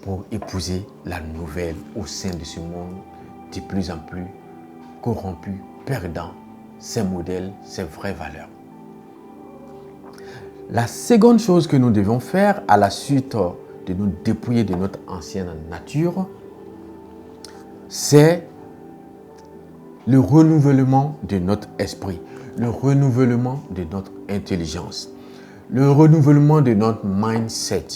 pour épouser la nouvelle au sein de ce monde de plus en plus corrompu, perdant ses modèles, ses vraies valeurs. La seconde chose que nous devons faire à la suite de nous dépouiller de notre ancienne nature, c'est le renouvellement de notre esprit, le renouvellement de notre intelligence, le renouvellement de notre mindset.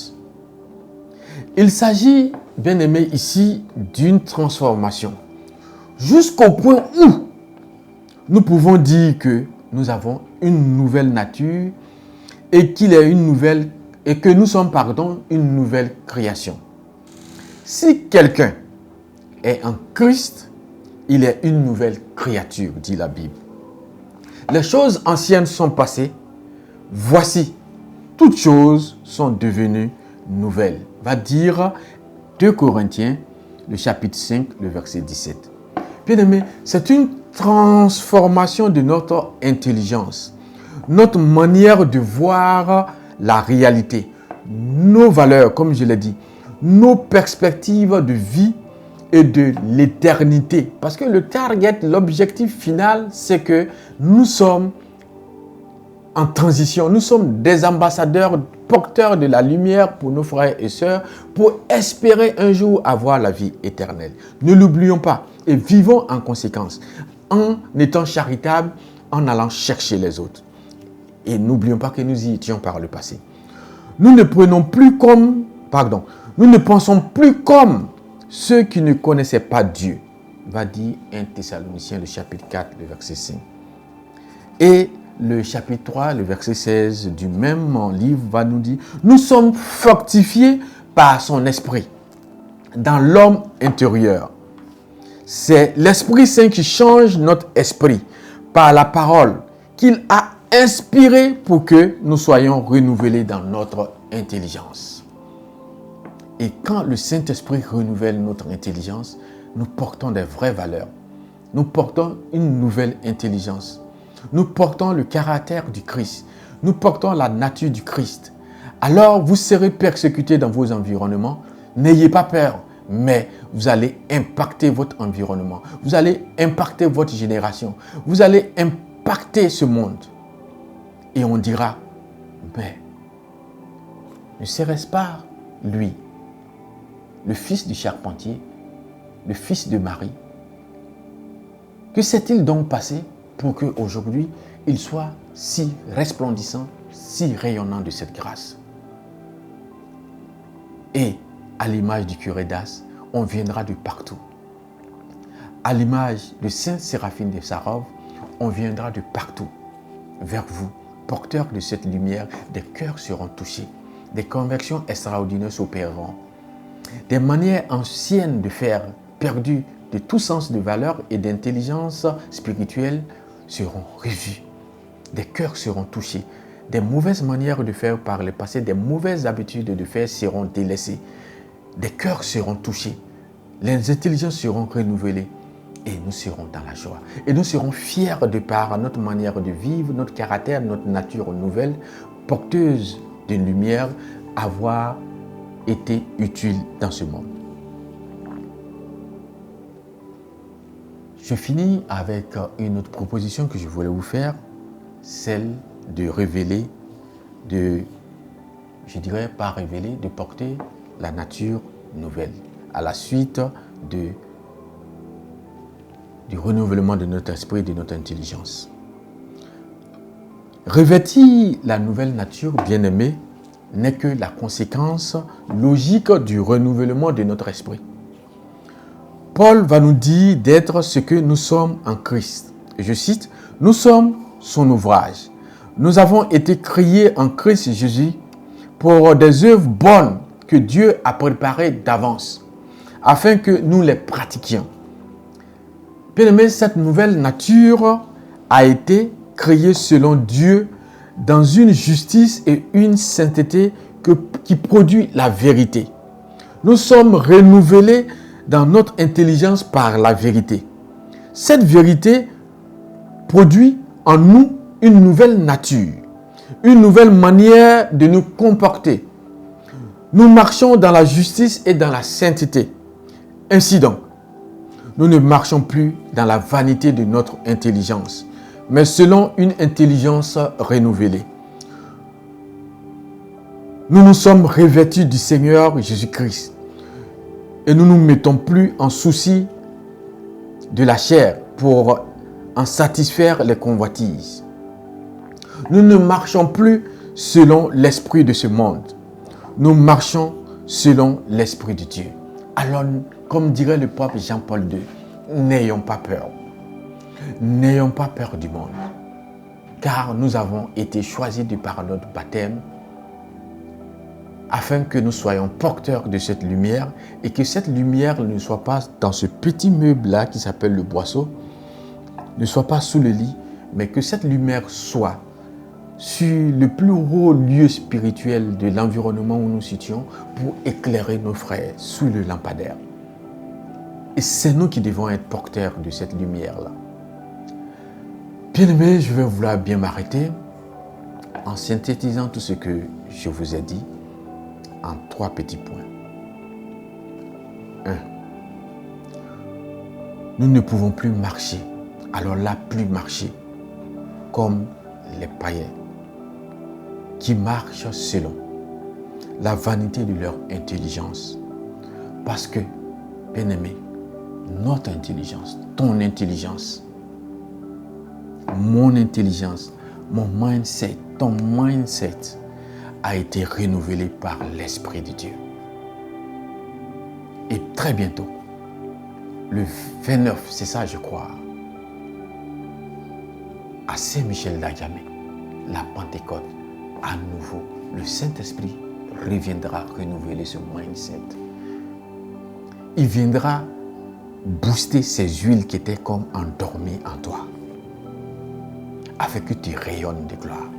Il s'agit, bien aimé, ici d'une transformation, jusqu'au point où nous pouvons dire que nous avons une nouvelle nature et qu'il y a une nouvelle et que nous sommes, une nouvelle création. Si quelqu'un est en Christ, il est une nouvelle créature, dit la Bible. Les choses anciennes sont passées, voici, toutes choses sont devenues nouvelles. Va dire 2 Corinthiens, le chapitre 5, le verset 17. Bien-aimés, c'est une transformation de notre intelligence, notre manière de voir la réalité, nos valeurs, comme je l'ai dit, nos perspectives de vie et de l'éternité. Parce que le target, l'objectif final, c'est que nous sommes en transition. Nous sommes des ambassadeurs, porteurs de la lumière pour nos frères et sœurs, pour espérer un jour avoir la vie éternelle. Ne l'oublions pas et vivons en conséquence, en étant charitables, en allant chercher les autres. Et n'oublions pas que nous y étions par le passé. Nous ne pensons plus comme ceux qui ne connaissaient pas Dieu. Va dire 1 Thessaloniciens, le chapitre 4, le verset 5. Et le chapitre 3, le verset 16 du même livre va nous dire, nous sommes fortifiés par son esprit dans l'homme intérieur. C'est l'Esprit Saint qui change notre esprit par la parole qu'il a inspirée pour que nous soyons renouvelés dans notre intelligence. Et quand le Saint-Esprit renouvelle notre intelligence, nous portons des vraies valeurs. Nous portons une nouvelle intelligence. Nous portons le caractère du Christ. Nous portons la nature du Christ. Alors, vous serez persécutés dans vos environnements. N'ayez pas peur, mais vous allez impacter votre environnement. Vous allez impacter votre génération. Vous allez impacter ce monde. Et on dira, mais ne serait-ce pas lui, le fils du charpentier, le fils de Marie? Que s'est-il donc passé pour qu'aujourd'hui, il soit si resplendissant, si rayonnant de cette grâce? Et à l'image du curé d'As, on viendra de partout. À l'image de Sainte Séraphine de Sarov, on viendra de partout vers vous, porteurs de cette lumière. Des cœurs seront touchés, des conversions extraordinaires s'opéreront. Des manières anciennes de faire, perdues de tout sens de valeur et d'intelligence spirituelle, seront revues. Des cœurs seront touchés. Des mauvaises manières de faire par le passé, des mauvaises habitudes de faire seront délaissées. Des cœurs seront touchés. Les intelligences seront renouvelées. Et nous serons dans la joie. Et nous serons fiers de par notre manière de vivre, notre caractère, notre nature nouvelle, porteuse d'une lumière, avoir été utile dans ce monde. Je finis avec une autre proposition que je voulais vous faire, celle de révéler, de porter la nature nouvelle à la suite du renouvellement de notre esprit et de notre intelligence. Revêtir la nouvelle nature, bien-aimée, n'est que la conséquence logique du renouvellement de notre esprit. Paul va nous dire d'être ce que nous sommes en Christ. Je cite, « Nous sommes son ouvrage. Nous avons été créés en Christ Jésus pour des œuvres bonnes que Dieu a préparées d'avance, afin que nous les pratiquions. » Bien-aimé, cette nouvelle nature a été créée selon Dieu dans une justice et une sainteté qui produit la vérité. Nous sommes renouvelés dans notre intelligence par la vérité. Cette vérité produit en nous une nouvelle nature, une nouvelle manière de nous comporter. Nous marchons dans la justice et dans la sainteté. Ainsi donc, nous ne marchons plus dans la vanité de notre intelligence, mais selon une intelligence renouvelée. Nous nous sommes revêtus du Seigneur Jésus-Christ et nous ne nous mettons plus en souci de la chair pour en satisfaire les convoitises. Nous ne marchons plus selon l'esprit de ce monde. Nous marchons selon l'esprit de Dieu. Alors, comme dirait le pape Jean-Paul II, n'ayons pas peur. N'ayons pas peur du monde. Car nous avons été choisis de par notre baptême afin que nous soyons porteurs de cette lumière et que cette lumière ne soit pas dans ce petit meuble-là qui s'appelle le boisseau, ne soit pas sous le lit, mais que cette lumière soit sur le plus haut lieu spirituel de l'environnement où nous situons pour éclairer nos frères sous le lampadaire. Et c'est nous qui devons être porteurs de cette lumière-là. Bien-aimés, je vais vouloir bien m'arrêter en synthétisant tout ce que je vous ai dit en 3 petits points. 1. Nous ne pouvons plus marcher, alors là, plus marcher, comme les païens qui marchent selon la vanité de leur intelligence. Parce que, bien-aimé, notre intelligence, ton intelligence, mon intelligence, mon mindset, ton mindset a été renouvelé par l'Esprit de Dieu. Et très bientôt, le 29, c'est ça je crois, à Saint-Michel d'Adjamé, la Pentecôte, à nouveau, le Saint-Esprit reviendra renouveler ce mindset. Il viendra booster ces huiles qui étaient comme endormies en toi, afin que tu rayonnes de gloire.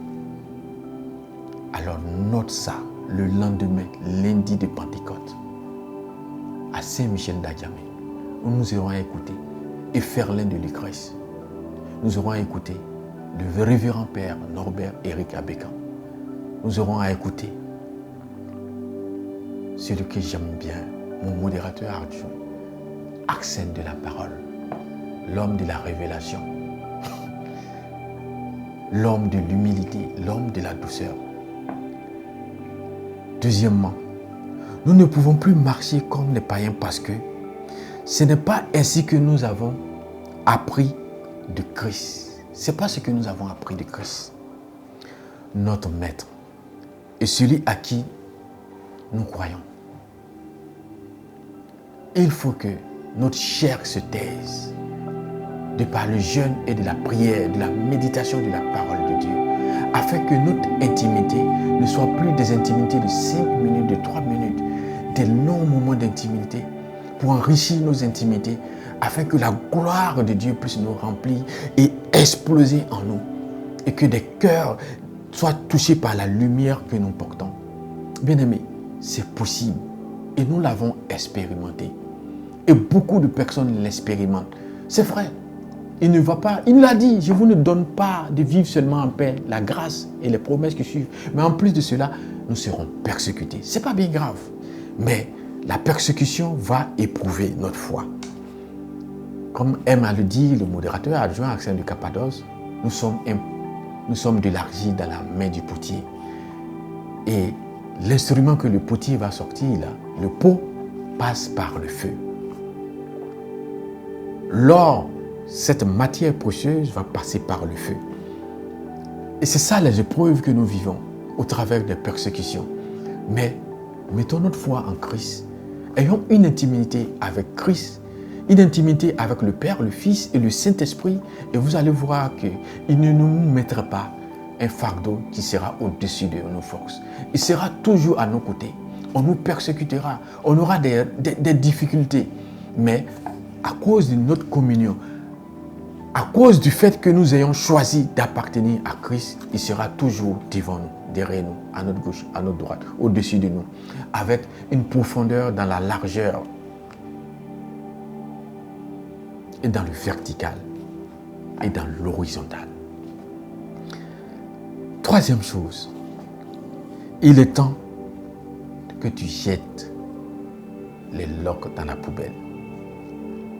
Alors note ça, le lendemain, lundi de Pentecôte, à Saint-Michel d'Adjamé, où nous irons écouter Efferlin de Lucrèce. Nous aurons écouté le révérend Père Norbert Éric Abécan. Nous aurons à écouter celui que j'aime bien, mon modérateur adjoint, accent de la parole, l'homme de la révélation, l'homme de l'humilité, l'homme de la douceur. Deuxièmement, nous ne pouvons plus marcher comme les païens parce que ce n'est pas ainsi que nous avons appris de Christ. Ce n'est pas ce que nous avons appris de Christ. Notre maître est celui à qui nous croyons. Il faut que notre chair se taise de par le jeûne et de la prière, de la méditation de la parole de Dieu, afin que notre intimité ne soit plus des intimités de 5 minutes, de 3 minutes, des longs moments d'intimité pour enrichir nos intimités, afin que la gloire de Dieu puisse nous remplir et exploser en nous, et que des cœurs soient touchés par la lumière que nous portons. Bien-aimés, c'est possible et nous l'avons expérimenté. Et beaucoup de personnes l'expérimentent. C'est vrai. Il ne va pas, il l'a dit, je vous ne donne pas de vivre seulement en paix, la grâce et les promesses qui suivent. Mais en plus de cela, nous serons persécutés. Ce n'est pas bien grave. Mais la persécution va éprouver notre foi. Comme aime à le dire le modérateur adjoint Accent de Cappadoce, nous sommes de l'argile dans la main du potier. Et l'instrument que le potier va sortir, là, le pot, passe par le feu. L'or, cette matière précieuse va passer par le feu. Et c'est ça les épreuves que nous vivons au travers des persécutions. Mais mettons notre foi en Christ. Ayons une intimité avec Christ, une intimité avec le Père, le Fils et le Saint-Esprit. Et vous allez voir qu'il ne nous mettra pas un fardeau qui sera au-dessus de nos forces. Il sera toujours à nos côtés. On nous persécutera, on aura des difficultés. Mais à cause de notre communion, à cause du fait que nous ayons choisi d'appartenir à Christ, il sera toujours devant nous, derrière nous, à notre gauche, à notre droite, au-dessus de nous, avec une profondeur dans la largeur et dans le vertical et dans l'horizontal. Troisième chose, il est temps que tu jettes les loques dans la poubelle.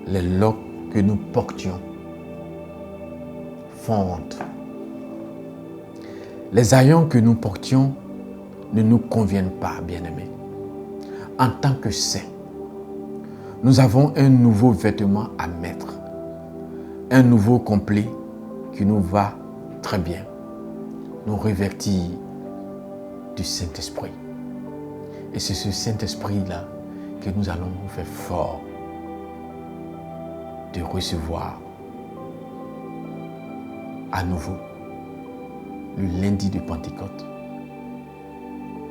Les loques que nous portions fonte. Les haillons que nous portions ne nous conviennent pas, bien-aimés. En tant que saints, nous avons un nouveau vêtement à mettre, un nouveau complet qui nous va très bien, nous revêtir du Saint-Esprit. Et c'est ce Saint-Esprit-là que nous allons nous faire fort de recevoir à nouveau le lundi de Pentecôte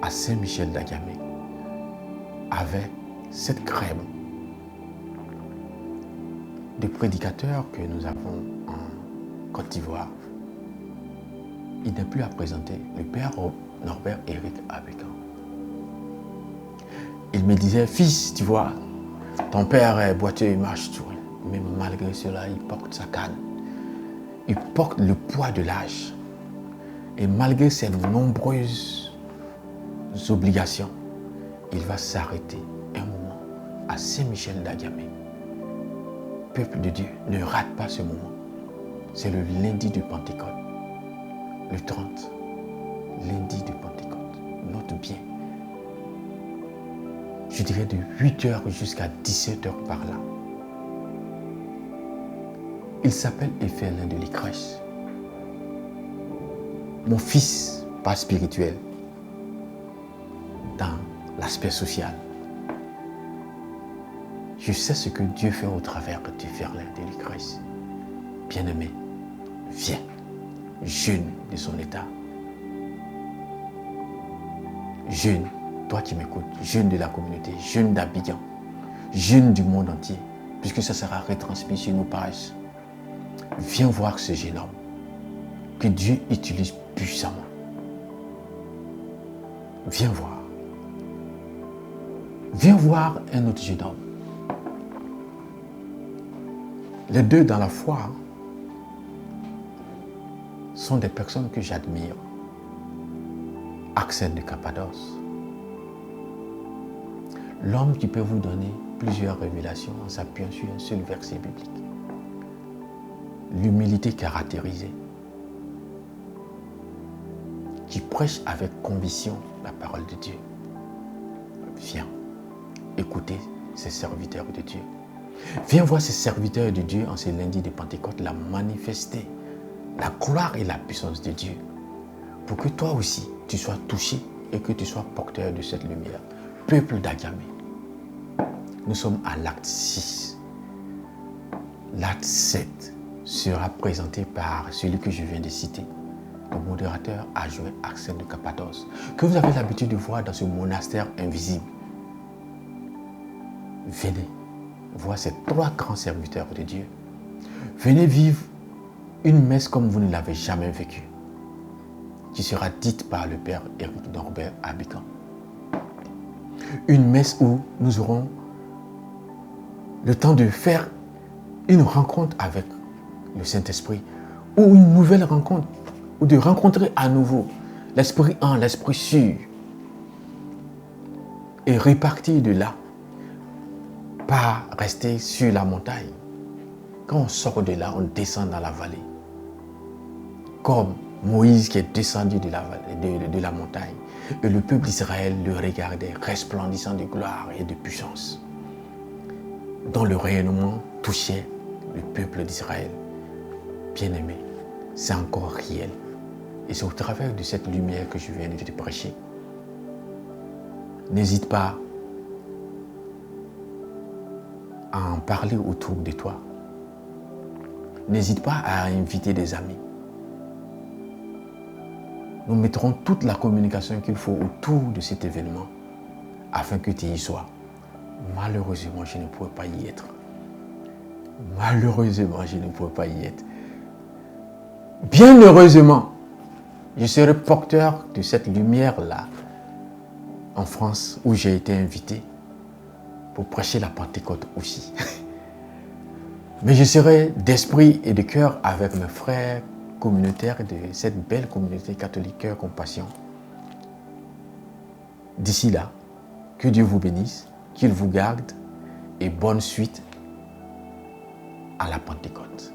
à Saint-Michel-d'Agamay avec cette crème de prédicateurs que nous avons en Côte d'Ivoire. Il n'est plus à présenter, le père Norbert Éric Abécan. Il me disait, fils, tu vois, ton père est boiteux, il marche tout. Mais malgré cela, il porte sa canne. Il porte le poids de l'âge. Et malgré ses nombreuses obligations, il va s'arrêter un moment à Saint-Michel-d'Agamay. Peuple de Dieu, ne rate pas ce moment. C'est le lundi de Pentecôte. Le 30, lundi de Pentecôte. Note bien. Je dirais de 8h jusqu'à 17h par là. Il s'appelle Éphelin de l'Icrèche. Mon fils, pas spirituel, dans l'aspect social. Je sais ce que Dieu fait au travers d'Éphelin de l'Icrèche. Bien-aimé, viens, jeune de son état. Jeune, toi qui m'écoutes, jeune de la communauté, jeune d'Abidjan, jeune du monde entier, puisque ça sera retransmis sur nos pages. Viens voir ce jeune homme que Dieu utilise puissamment. Viens voir. Viens voir un autre jeune homme. Les deux dans la foi sont des personnes que j'admire. Axel de Cappadoce. L'homme qui peut vous donner plusieurs révélations en s'appuyant sur un seul verset biblique. L'humilité caractérisée, qui prêche avec conviction la parole de Dieu. Viens écouter ces serviteurs de Dieu. Viens voir ces serviteurs de Dieu en ce lundi de Pentecôte, la manifester, la gloire et la puissance de Dieu, pour que toi aussi, tu sois touché et que tu sois porteur de cette lumière. Peuple d'Agamay, nous sommes à l'acte 6. L'acte 7 sera présenté par celui que je viens de citer, le modérateur adjoint Axel de Cappadoce, que vous avez l'habitude de voir dans ce monastère invisible. Venez voir ces 3 grands serviteurs de Dieu. Venez vivre une messe comme vous ne l'avez jamais vécue, qui sera dite par le père Éric Norbert Abécan. Une messe où nous aurons le temps de faire une rencontre avec le Saint-Esprit, ou une nouvelle rencontre, ou de rencontrer à nouveau l'Esprit en l'Esprit sûr, et repartir de là, pas rester sur la montagne. Quand on sort de là, on descend dans la vallée, comme Moïse qui est descendu de la montagne, et le peuple d'Israël le regardait, resplendissant de gloire et de puissance, dont le rayonnement touchait le peuple d'Israël. Bien-aimé, c'est encore réel. Et c'est au travers de cette lumière que je viens de te prêcher. N'hésite pas à en parler autour de toi. N'hésite pas à inviter des amis. Nous mettrons toute la communication qu'il faut autour de cet événement afin que tu y sois. Malheureusement, je ne pourrais pas y être. Malheureusement, je ne pourrais pas y être. Bien heureusement, je serai porteur de cette lumière-là en France où j'ai été invité pour prêcher la Pentecôte aussi. Mais je serai d'esprit et de cœur avec mes frères communautaires de cette belle communauté catholique Cœur Compassion. D'ici là, que Dieu vous bénisse, qu'il vous garde et bonne suite à la Pentecôte.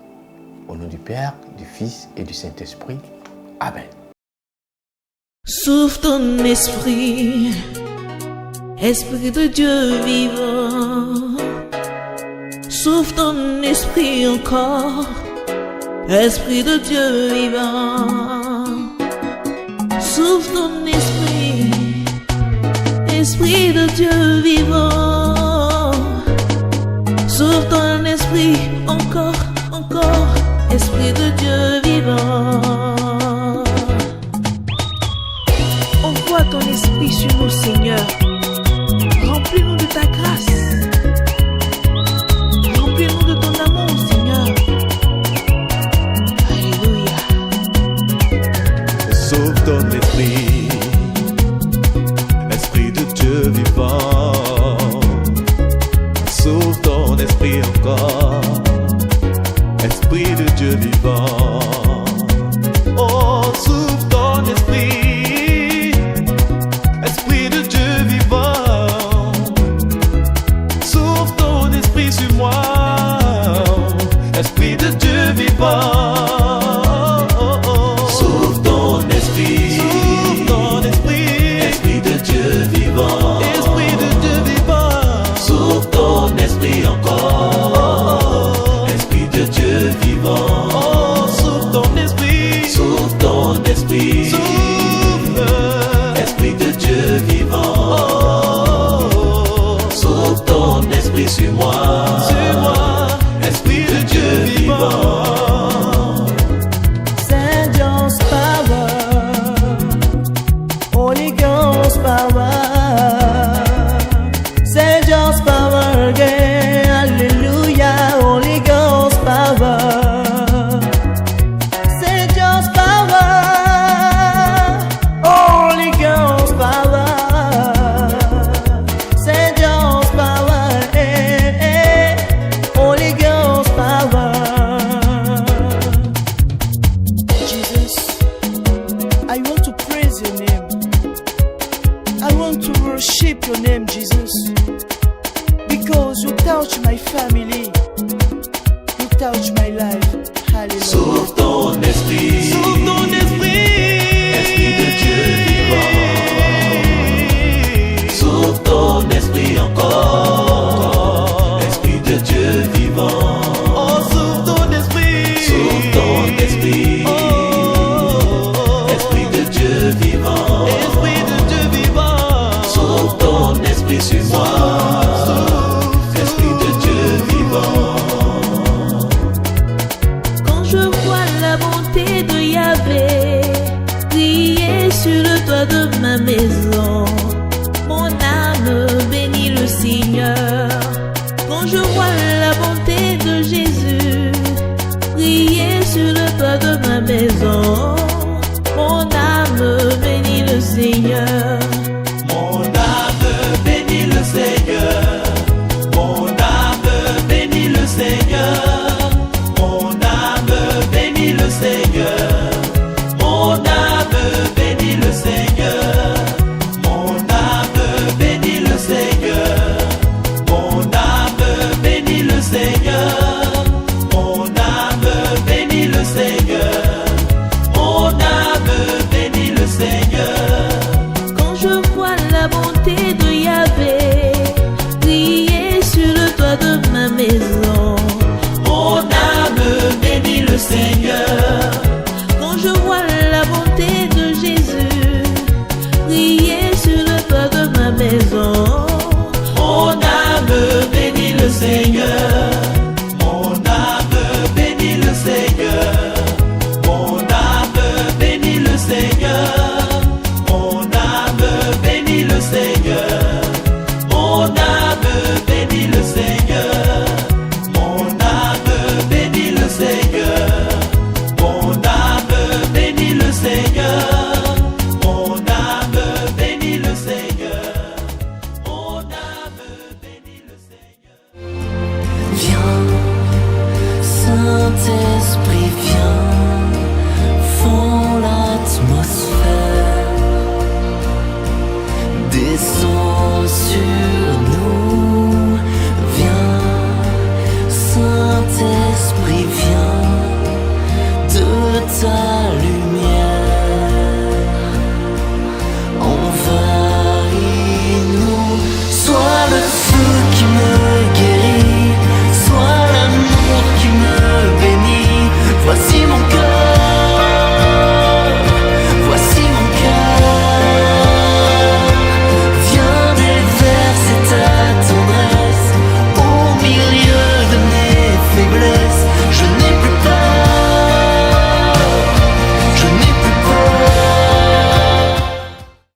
Au nom du Père, du Fils et du Saint-Esprit. Amen. Souffle ton esprit, Esprit de Dieu vivant. Souffle ton esprit encore, Esprit de Dieu vivant. Souffle ton esprit, Esprit de Dieu vivant. Souffle ton esprit encore, encore, Esprit de Dieu vivant. On voit ton esprit sur nous, Seigneur. Remplis-nous de ta grâce. Remplis-nous de ton amour, Seigneur. Alléluia. Sauve ton esprit, esprit de Dieu vivant. Sauve ton esprit encore, esprit de Dieu vivant. Oh, sauve ton esprit, esprit de Dieu vivant. Sauve ton esprit sur moi, esprit de Dieu vivant. Sauve ton esprit, Sauve ton esprit, esprit de Dieu vivant. esprit de Dieu vivant. Sauve ton esprit encore, esprit de Dieu vivant. Oh, sauve ton esprit, Sauve ton esprit, sauve, esprit de Dieu vivant. oh, Sauve ton esprit sur moi, sur moi, esprit de Dieu vivant. Saint John's power, Holy Ghost power, Saint John's power again, hallelujah, Holy Ghost power, Saint John's power, Holy Ghost power, Saint John's power, Holy Ghost power. Jesus, I want to praise your name. I want to worship your name, Jesus. Because you touch my family. You touch my life. Hallelujah. Sauve ton esprit, Sauve ton esprit, esprit de Dieu vivant. Sauve ton esprit encore, esprit de Dieu vivant. oh, sauve ton esprit, Sauve ton esprit, oh, esprit de Dieu vivant. esprit de Dieu vivant. Sauve ton esprit sur moi, esprit de Dieu vivant. Quand je vois la bonté de Yahvé briller sur le toit de ma maison, mon âme bénit le Seigneur. Quand je vois la bonté de Jésus briller sur le toit de ma maison, mon âme bénit le Seigneur. Mon âme bénit le Seigneur, mon âme bénit le Seigneur.